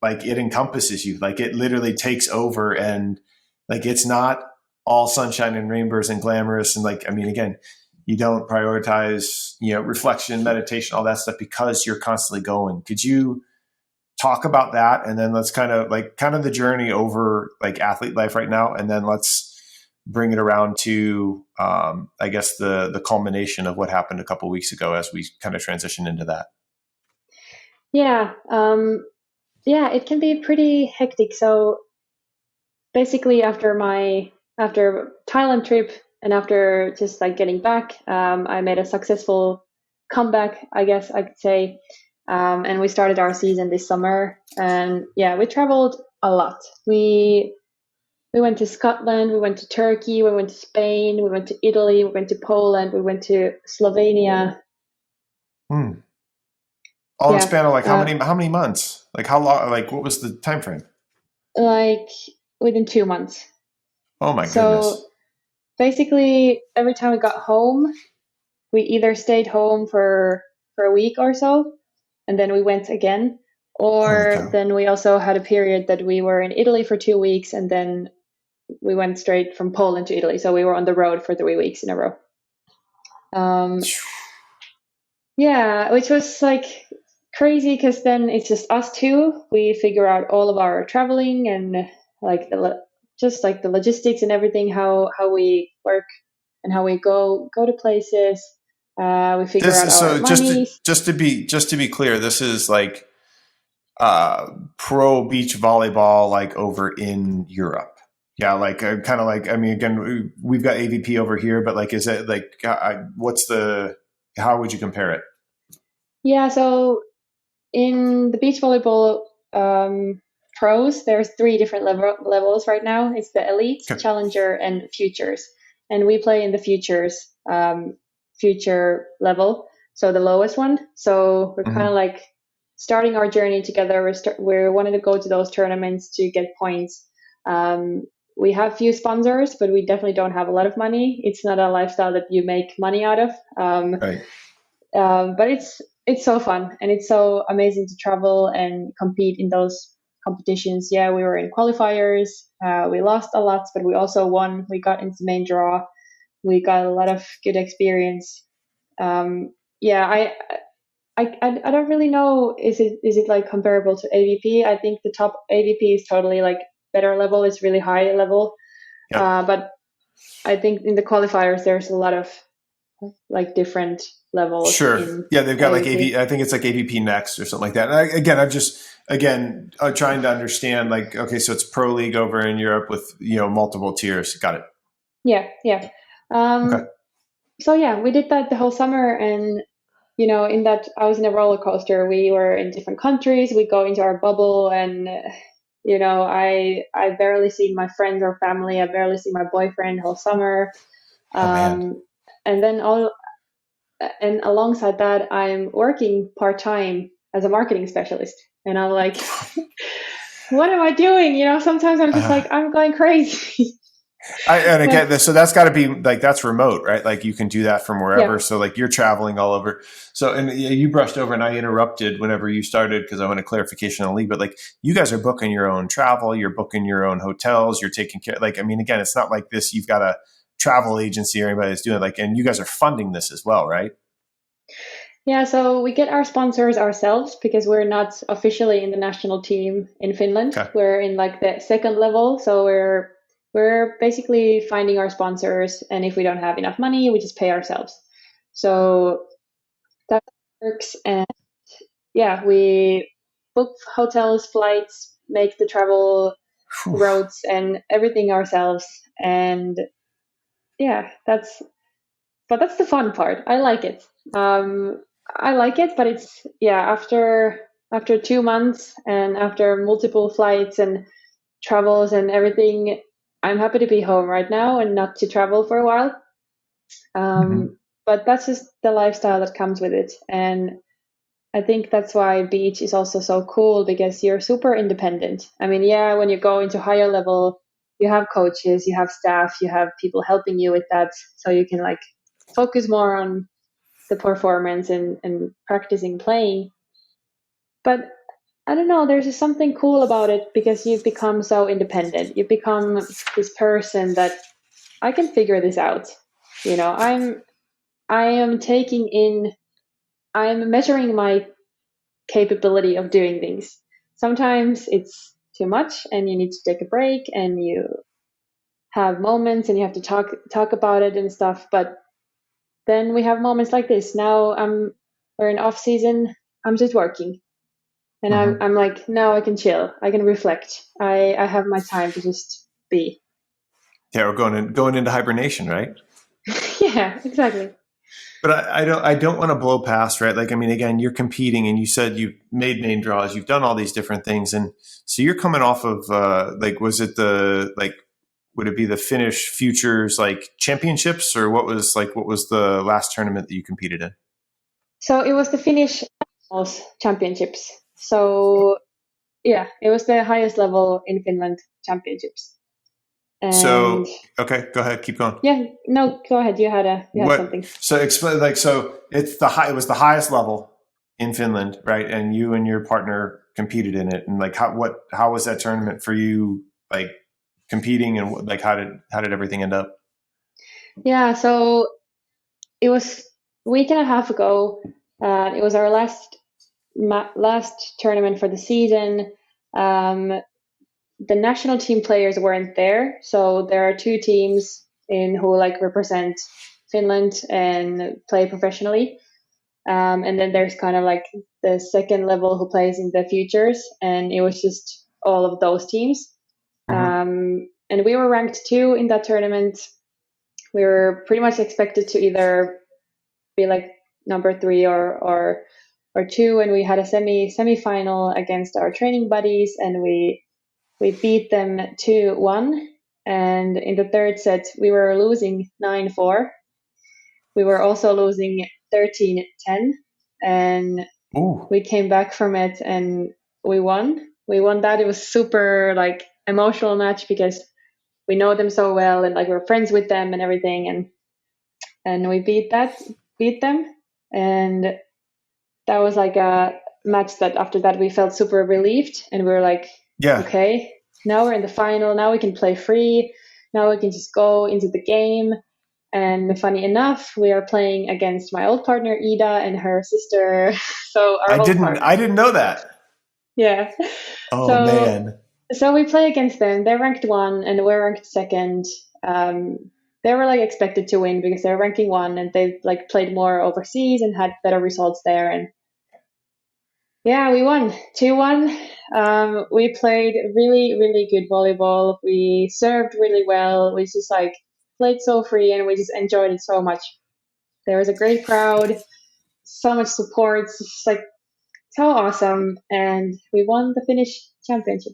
encompasses you. Like it literally takes over and like it's not all sunshine and rainbows and glamorous. And like, I mean, again, you don't prioritize, reflection, meditation, all that stuff because you're constantly going. Could you talk about that? And then let's kind of the journey over like athlete life right now. And then let's bring it around to, I guess the culmination of what happened a couple of weeks ago as we kind of transition into that. Yeah. Yeah, it can be pretty hectic. So basically after Thailand trip and after just like getting back, I made a successful comeback, I guess I could say. And we started our season this summer. And yeah, we traveled a lot. We went to Scotland, we went to Turkey, we went to Spain, we went to Italy, we went to Poland, we went to Slovenia. Hmm. All in Yeah, span of like how many months? Like how long? Like what was the time frame? like within 2 months. Oh my So goodness. basically, every time we got home, we either stayed home for a week or so, and then we went again, Holy or cow. then we also had a period that we were in Italy for 2 weeks, and then we went straight from Poland to Italy. So we were on the road for 3 weeks in a row. Yeah, which was like crazy because then it's just us two. We figure out all of our traveling and like just like the logistics and everything, how we work and how we go to places. We figure This out is our so just to, money. just to be clear, this is like pro beach volleyball like over in Europe. Yeah, like kind of like I mean again we've got AVP over here, but like is it like what's the how would you compare it? Yeah, so in the beach volleyball pros, there's three different levels right now. It's the elite, Okay. challenger, and futures. And we play in the futures future level, so the lowest one. So we're kind of Mm-hmm. like starting our journey together. We're wanting to go to those tournaments to get points. Um, we have few sponsors, but we definitely don't have a lot of money. It's not a lifestyle that you make money out of. Right. But it's so fun and it's so amazing to travel and compete in those competitions. Yeah, we were in qualifiers. We lost a lot, but we also won. We got into the main draw. We got a lot of good experience. Yeah, I don't really know. Is it like comparable to AVP? I think the top AVP is totally like better level. It's really high level. Yep. But I think in the qualifiers there's a lot of like different levels Sure. in Yeah, they've got like AVP. AV. I think it's like AVP next or something like that. And again, I'm just trying to understand. Like, okay, so it's pro league over in Europe with multiple tiers. Got it. Yeah, yeah. Okay. So yeah, we did that the whole summer, and in that I was in a roller coaster. We were in different countries. We go into our bubble, and I barely see my friends or family. I barely see my boyfriend whole summer. Oh man. Um, and then alongside that, I'm working part time as a marketing specialist, and I'm like, what am I doing? Sometimes I'm just Uh, like, I'm going crazy. and But again, this, so that's got to be like that's remote, right? Like you can do that from yeah, wherever. So like you're traveling all over. So and yeah, you brushed over, and I interrupted whenever you started because I want a clarification on the league. But like you guys are booking your own travel, you're booking your own hotels, you're taking care. Like I mean, again, it's not like this. You've got a travel agency or anybody that's doing it. Like, and you guys are funding this as well, right? yeah, so we get our sponsors ourselves because we're not officially in the national team in Finland. Okay. We're in like the second level, so we're basically finding our sponsors, and if we don't have enough money, we just pay ourselves. So that works, and yeah, we book hotels, flights, make the travel Whew. routes and everything ourselves, and yeah, that's the fun part. I like it. I like it, but it's yeah. After 2 months and after multiple flights and travels and everything, I'm happy to be home right now and not to travel for a while. Mm-hmm. But that's just the lifestyle that comes with it, and I think that's why beach is also so cool because you're super independent. I mean, yeah, when you go into higher level, you have coaches, you have staff, you have people helping you with that, so you can like focus more on the performance and practicing playing. But I don't know, there's just something cool about it because you become so independent. You become this person that I can figure this out. I am taking in I'm measuring my capability of doing things. Sometimes it's too much and you need to take a break and you have moments and you have to talk about it and stuff, but then we have moments like this. Now we're in off season. I'm just working, and I'm Mm-hmm. I'm like now I can chill. I can reflect. I have my time to just be. Yeah, we're going into hibernation, right? Yeah, exactly. But I don't want to blow past, right? Like, I mean, again, you're competing, and you said you made main draws, you've done all these different things, and so you're coming off of like, was it the like, would it be the Finnish Futures like championships, or what was the last tournament that you competed in? So it was the Finnish championships. So yeah, it was the highest level in Finland championships. And So okay, go ahead, keep going. yeah, no, go ahead. You had What? something. So explain, like, so it's the high. It was the highest level in Finland, right? And you and your partner competed in it. And like, how was that tournament for you? Like competing, and like, how did everything end up? Yeah, so it was a week and a half ago. It was our last tournament for the season. The national team players weren't there, so there are two teams in who like represent Finland and play professionally. And then there's kind of like the second level who plays in the futures, and it was just all of those teams. And we were ranked 2 in that tournament. We were pretty much expected to either be like number 3 or 2, and we had a semi-final against our training buddies, and we beat them 2-1. And in the third set, we were losing 9-4. We were also losing 13-10, and Ooh. we came back from it and we won. We won that. It was super like emotional match because we know them so well, and like we're friends with them and everything, and we beat them, and that was like a match that after that we felt super relieved, and we were like, Yeah. okay, now we're in the final. Now we can play free. Now we can just go into the game. And funny enough, we are playing against my old partner Ida and her sister. So our old partner. I didn't know that. Yeah. Oh man. So we play against them. They're ranked 1 and we're ranked 2nd. They were like expected to win because they're ranking 1 and they've like played more overseas and had better results there. And yeah, we won 2-1. We played really, really good volleyball. We served really well. We just like played so free and we just enjoyed it so much. There was a great crowd, so much support. It's just like so awesome. And we won the Finnish championship.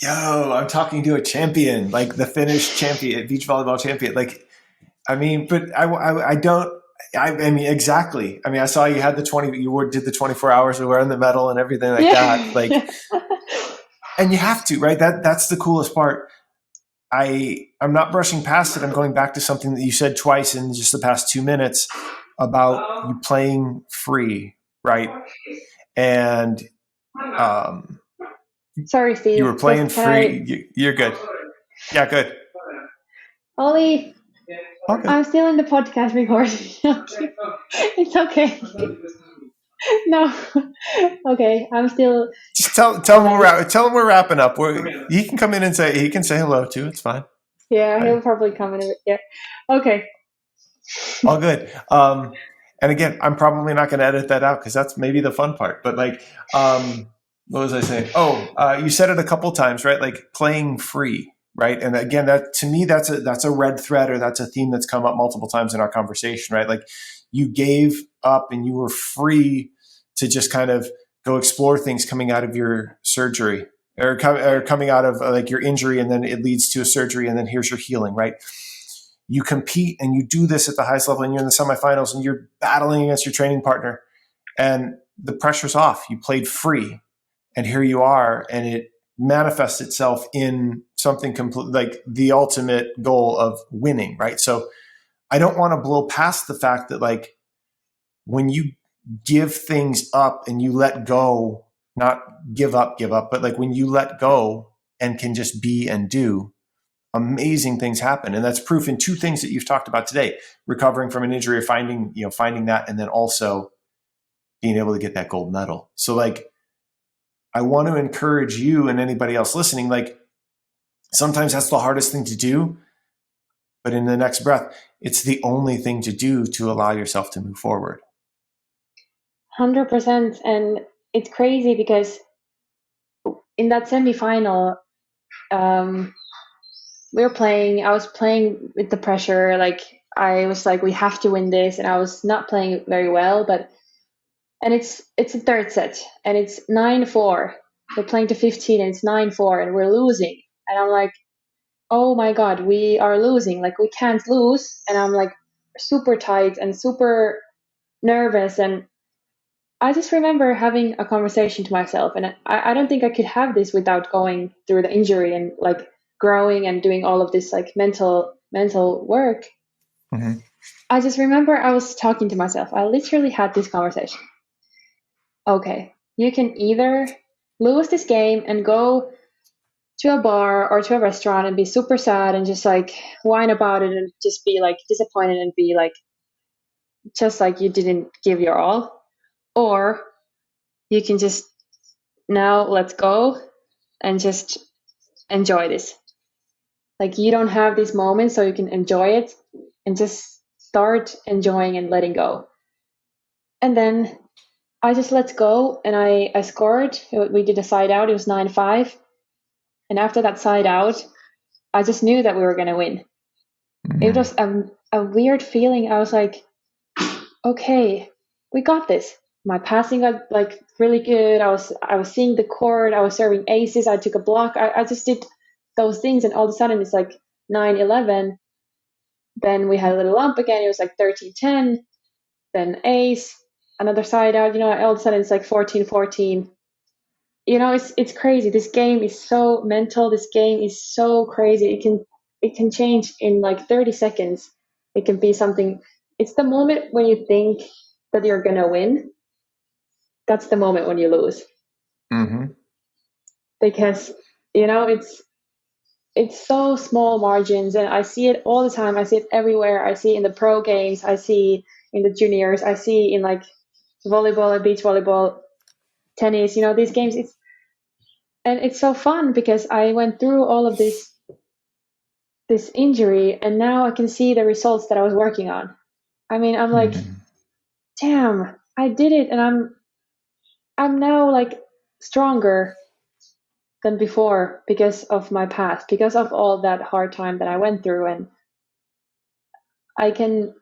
Yo, I'm talking to a champion, like the Finnish champion, beach volleyball champion. Like, I mean, but I don't. I mean, exactly. I mean, I saw you had the 20. You did the 24 hours of wearing the medal and everything like that. Like, and you have to, right? That's the coolest part. I'm not brushing past it. I'm going back to something that you said twice in just the past 2 minutes about you playing free, right? And sorry, Steve. you were playing free. You're good. Yeah, good. Ollie, okay. I'm still in the podcast recording. It's okay. No. Okay, I'm still. Just tell him we're wrapping up. He can come in and say hello too. It's fine. Yeah, he'll probably come in a bit. Yeah. Okay. All good. And again, I'm probably not going to edit that out because that's maybe the fun part. But like, what was I saying? Oh, you said it a couple times, right? Like playing free, right? And again, that to me, that's a red thread, or that's a theme that's come up multiple times in our conversation, right? Like you gave up and you were free to just kind of go explore things coming out of your surgery or coming out of like your injury, and then it leads to a surgery, and then here's your healing, right? You compete and you do this at the highest level, and you're in the semifinals and you're battling against your training partner, and the pressure's off. You played free, and here you are, and it manifests itself in something complete, like the ultimate goal of winning, right? So I don't want to blow past the fact that like when you give things up and you let go, not give up, but like when you let go and can just be and do, amazing things happen. And that's proof in 2 things that you've talked about today: recovering from an injury, or finding that, and then also being able to get that gold medal. So like, I want to encourage you and anybody else listening, like sometimes that's the hardest thing to do, but in the next breath, it's the only thing to do to allow yourself to move forward. 100%. And it's crazy because in that semifinal, I was playing with the pressure. Like I was like, we have to win this, and I was not playing very well, and it's a third set, and it's 9-4. We're playing to 15, and it's 9-4, and we're losing, and I'm like, oh my god, we are losing, like we can't lose, and I'm like super tight and super nervous, and I just remember having a conversation to myself, and I don't think I could have this without going through the injury and like growing and doing all of this like mental work. Mm-hmm. I just remember I was talking to myself. I literally had this conversation. Okay, you can either lose this game and go to a bar or to a restaurant and be super sad and just like whine about it and just be like disappointed and be like just like you didn't give your all, or you can just now let's go and just enjoy this. Like you don't have this moment, so you can enjoy it and just start enjoying and letting go. And then I just let go, and I scored. We did a side out. It was 9-5, and after that side out, I just knew that we were gonna win. Mm-hmm. It was a weird feeling. I was like, okay, we got this. My passing got like really good. I was seeing the court. I was serving aces. I took a block. I just did those things, and all of a sudden it's like 9-11. Then we had a little lump again. It was like 13-10. Then ace, another side out. All of a sudden it's like 14-14. It's crazy. This game is so mental. This game is so crazy. It can change in like 30 seconds. It can be something. It's the moment when you think that you're gonna win. That's the moment when you lose. Mm-hmm. Because it's so small margins, and I see it all the time. I see it everywhere. I see it in the pro games. I see in the juniors. I see in like volleyball and beach volleyball, tennis. These games. It's so fun because I went through all of this injury, and now I can see the results that I was working on. I mean, I'm like, Mm-hmm. damn, I did it, and I'm now like stronger than before because of my past, because of all that hard time that I went through. And I can,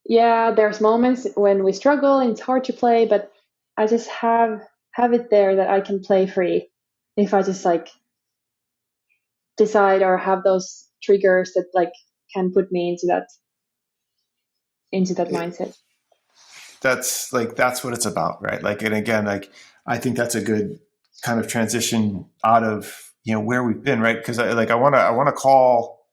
yeah, there's moments when we struggle and it's hard to play, but I just have it there that I can play free if I just like decide or have those triggers that like can put me into that mindset. That's what it's about, right? Like, and again, like I think that's a good kind of transition out of where we've been, right? Because I want to call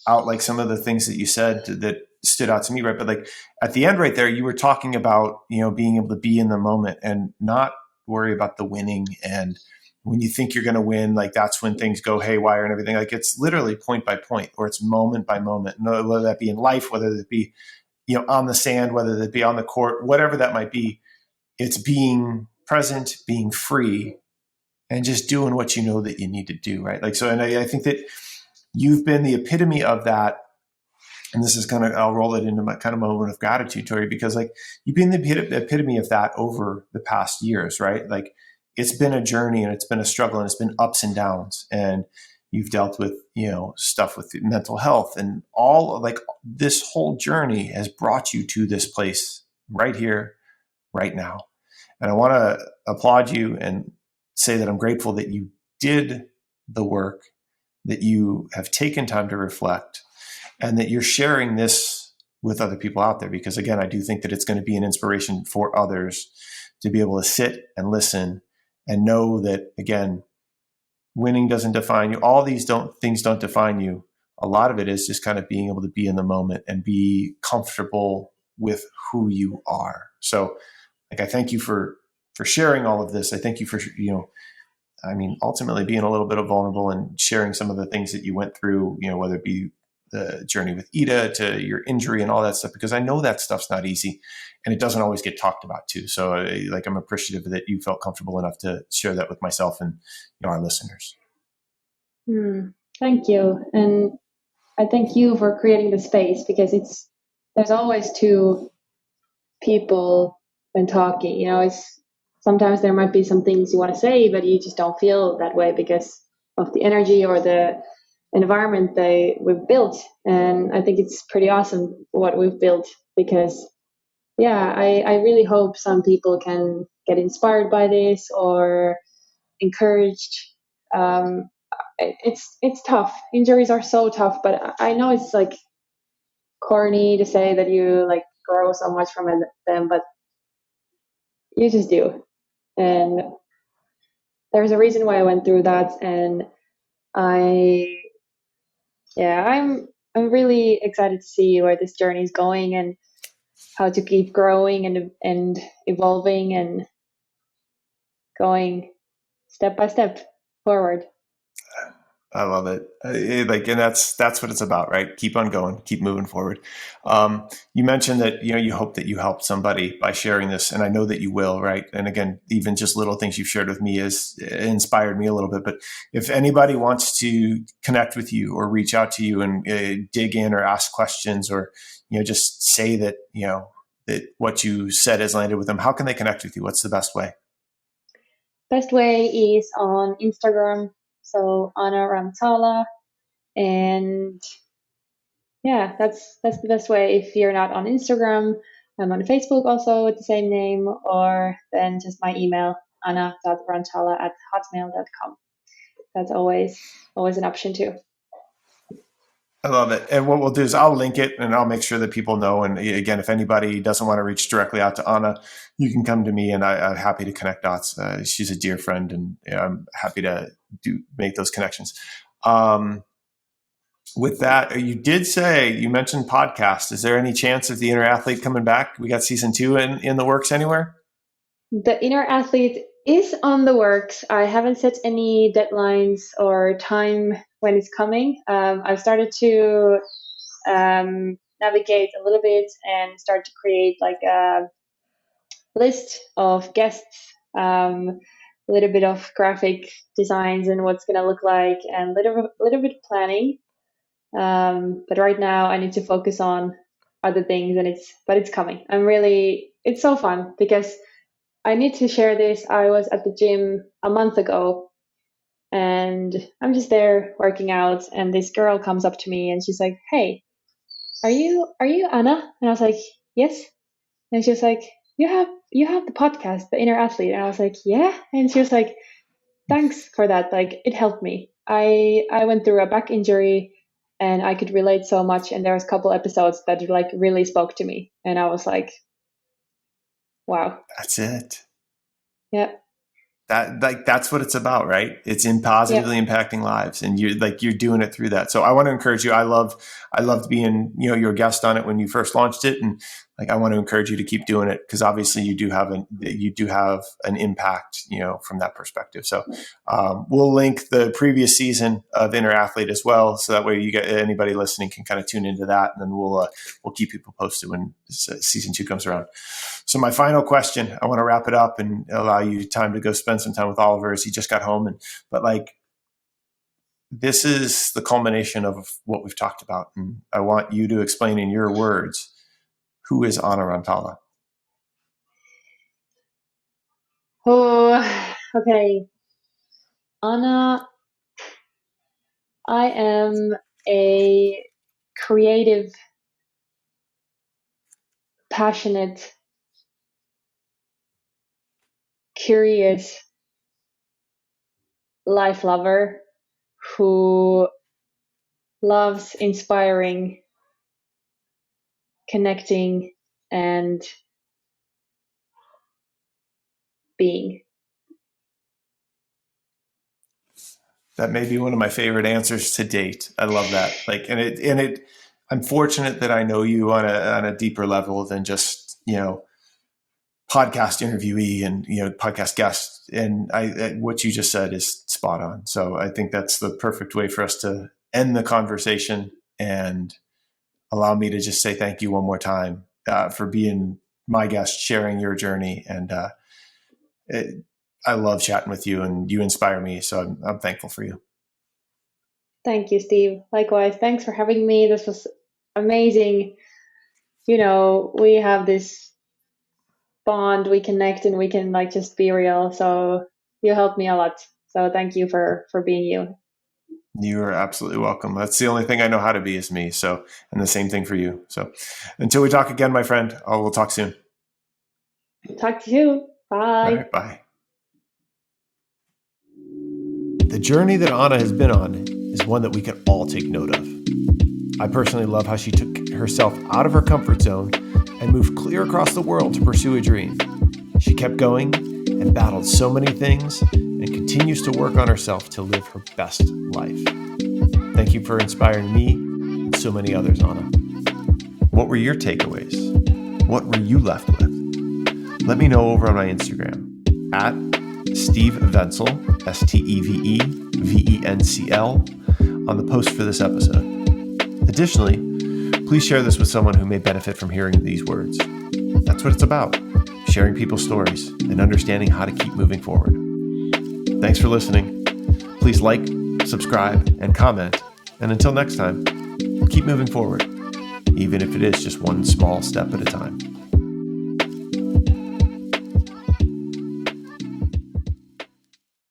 out like some of the things that you said that stood out to me, right? But like at the end right there, you were talking about being able to be in the moment and not worry about the winning. And when you think you're going to win, like that's when things go haywire and everything. Like it's literally point by point, or it's moment by moment, whether that be in life, whether that be on the sand, whether that be on the court, whatever that might be. It's being present, being free, and just doing what you know that you need to do, right? Like so, and I think that you've been the epitome of that. And this is kind of, I'll roll it into my kind of moment of gratitude, Tori, because like you've been the epitome of that over the past years, right? Like it's been a journey and it's been a struggle and it's been ups and downs. And you've dealt with, stuff with mental health, and all like this whole journey has brought you to this place right here, right now. And I want to applaud you and say that I'm grateful that you did the work, that you have taken time to reflect, and that you're sharing this with other people out there. Because again, I do think that it's going to be an inspiration for others to be able to sit and listen and know that, again, winning doesn't define you. All these things don't define you. A lot of it is just kind of being able to be in the moment and be comfortable with who you are. So like, I thank you for sharing all of this. I thank you for, ultimately being a little bit of vulnerable and sharing some of the things that you went through, whether it be the journey with Ida to your injury and all that stuff, because I know that stuff's not easy and it doesn't always get talked about too. So I'm appreciative that you felt comfortable enough to share that with myself and our listeners. Thank you. And I thank you for creating the space, because there's always two people when talking, sometimes there might be some things you want to say, but you just don't feel that way because of the energy or the environment we've built. And I think it's pretty awesome what we've built, because yeah, I really hope some people can get inspired by this or encouraged. Um, it's tough. Injuries are so tough, but I know it's like corny to say that you like grow so much from them, but you just do. And there's a reason why I went through that, and I yeah, I'm really excited to see where this journey is going and how to keep growing and evolving and going step by step forward. I love it. Like, and that's what it's about, right? Keep on going, keep moving forward. You mentioned that you hope that you helped somebody by sharing this, and I know that you will, right? And again, even just little things you've shared with me has inspired me a little bit. But if anybody wants to connect with you or reach out to you and dig in or ask questions, or just say that that what you said has landed with them, how can they connect with you? What's the best way? Best way is on Instagram, so Anna Rantala, and yeah, that's the best way. If you're not on Instagram, I'm on Facebook also with the same name, or then just my email, anna.rantala@hotmail.com. That's always an option too. I love it. And what we'll do is I'll link it and I'll make sure that people know. And again, if anybody doesn't want to reach directly out to Anna, you can come to me and I'm happy to connect dots. She's a dear friend and I'm happy to make those connections. With that, you mentioned podcast. Is there any chance of the Inner Athlete coming back? We got season 2 in the works anywhere? The Inner Athlete is on the works. I haven't set any deadlines or time when it's coming. I've started to navigate a little bit and start to create like a list of guests, a little bit of graphic designs and what's going to look like, and little bit of planning. But right now I need to focus on other things, and it's coming. It's so fun because I need to share this. I was at the gym a month ago and I'm just there working out, and this girl comes up to me and she's like, "Hey, are you Anna?" And I was like, "Yes." And she was like, "You have the podcast, The Inner Athlete." And I was like, "Yeah." And she was like, "Thanks for that. Like, it helped me. I went through a back injury and I could relate so much, and there was a couple episodes that like really spoke to me." And I was like, "Wow." That's it. Yeah. That's what it's about, right? It's in Yeah. positively impacting lives, and you're doing it through that. So I want to encourage you. I loved being your guest on it when you first launched it, and like I want to encourage you to keep doing it, because obviously you do have an impact from that perspective. So we'll link the previous season of Inner Athlete as well, so that way you get anybody listening can kind of tune into that, and then we'll keep people posted when season 2 comes around. So my final question, I want to wrap it up and allow you time to go spend some time with Oliver as he just got home. But like, this is the culmination of what we've talked about. And I want you to explain in your words, who is Anna Rantala? Oh, okay. Anna, I am a creative, passionate, curious life lover who loves inspiring, connecting, and being. That may be one of my favorite answers to date. I love that. Like, I'm fortunate that I know you on a deeper level than just, podcast interviewee and podcast guest, and what you just said is spot on. So I think that's the perfect way for us to end the conversation, and allow me to just say thank you one more time for being my guest, sharing your journey, and I love chatting with you, and you inspire me, so I'm thankful for you. Thank you, Steve. Likewise, thanks for having me. This was amazing. We have this bond, we connect, and we can like just be real. So you helped me a lot. So thank you for being you. You are absolutely welcome. That's the only thing I know how to be is me. So, and the same thing for you. So until we talk again, my friend, we'll talk soon. Talk to you. All Bye. right. Bye. The journey that Anna has been on is one that we can all take note of. I personally love how she took herself out of her comfort zone and moved clear across the world to pursue a dream. She kept going and battled so many things and continues to work on herself to live her best life. Thank you for inspiring me and so many others, Anna. What were your takeaways? What were you left with? Let me know over on my Instagram at Steve Vencel, SteveVencl, on the post for this episode. Additionally, please share this with someone who may benefit from hearing these words. That's what it's about, sharing people's stories and understanding how to keep moving forward. Thanks for listening. Please like, subscribe, and comment. And until next time, keep moving forward, even if it is just one small step at a time.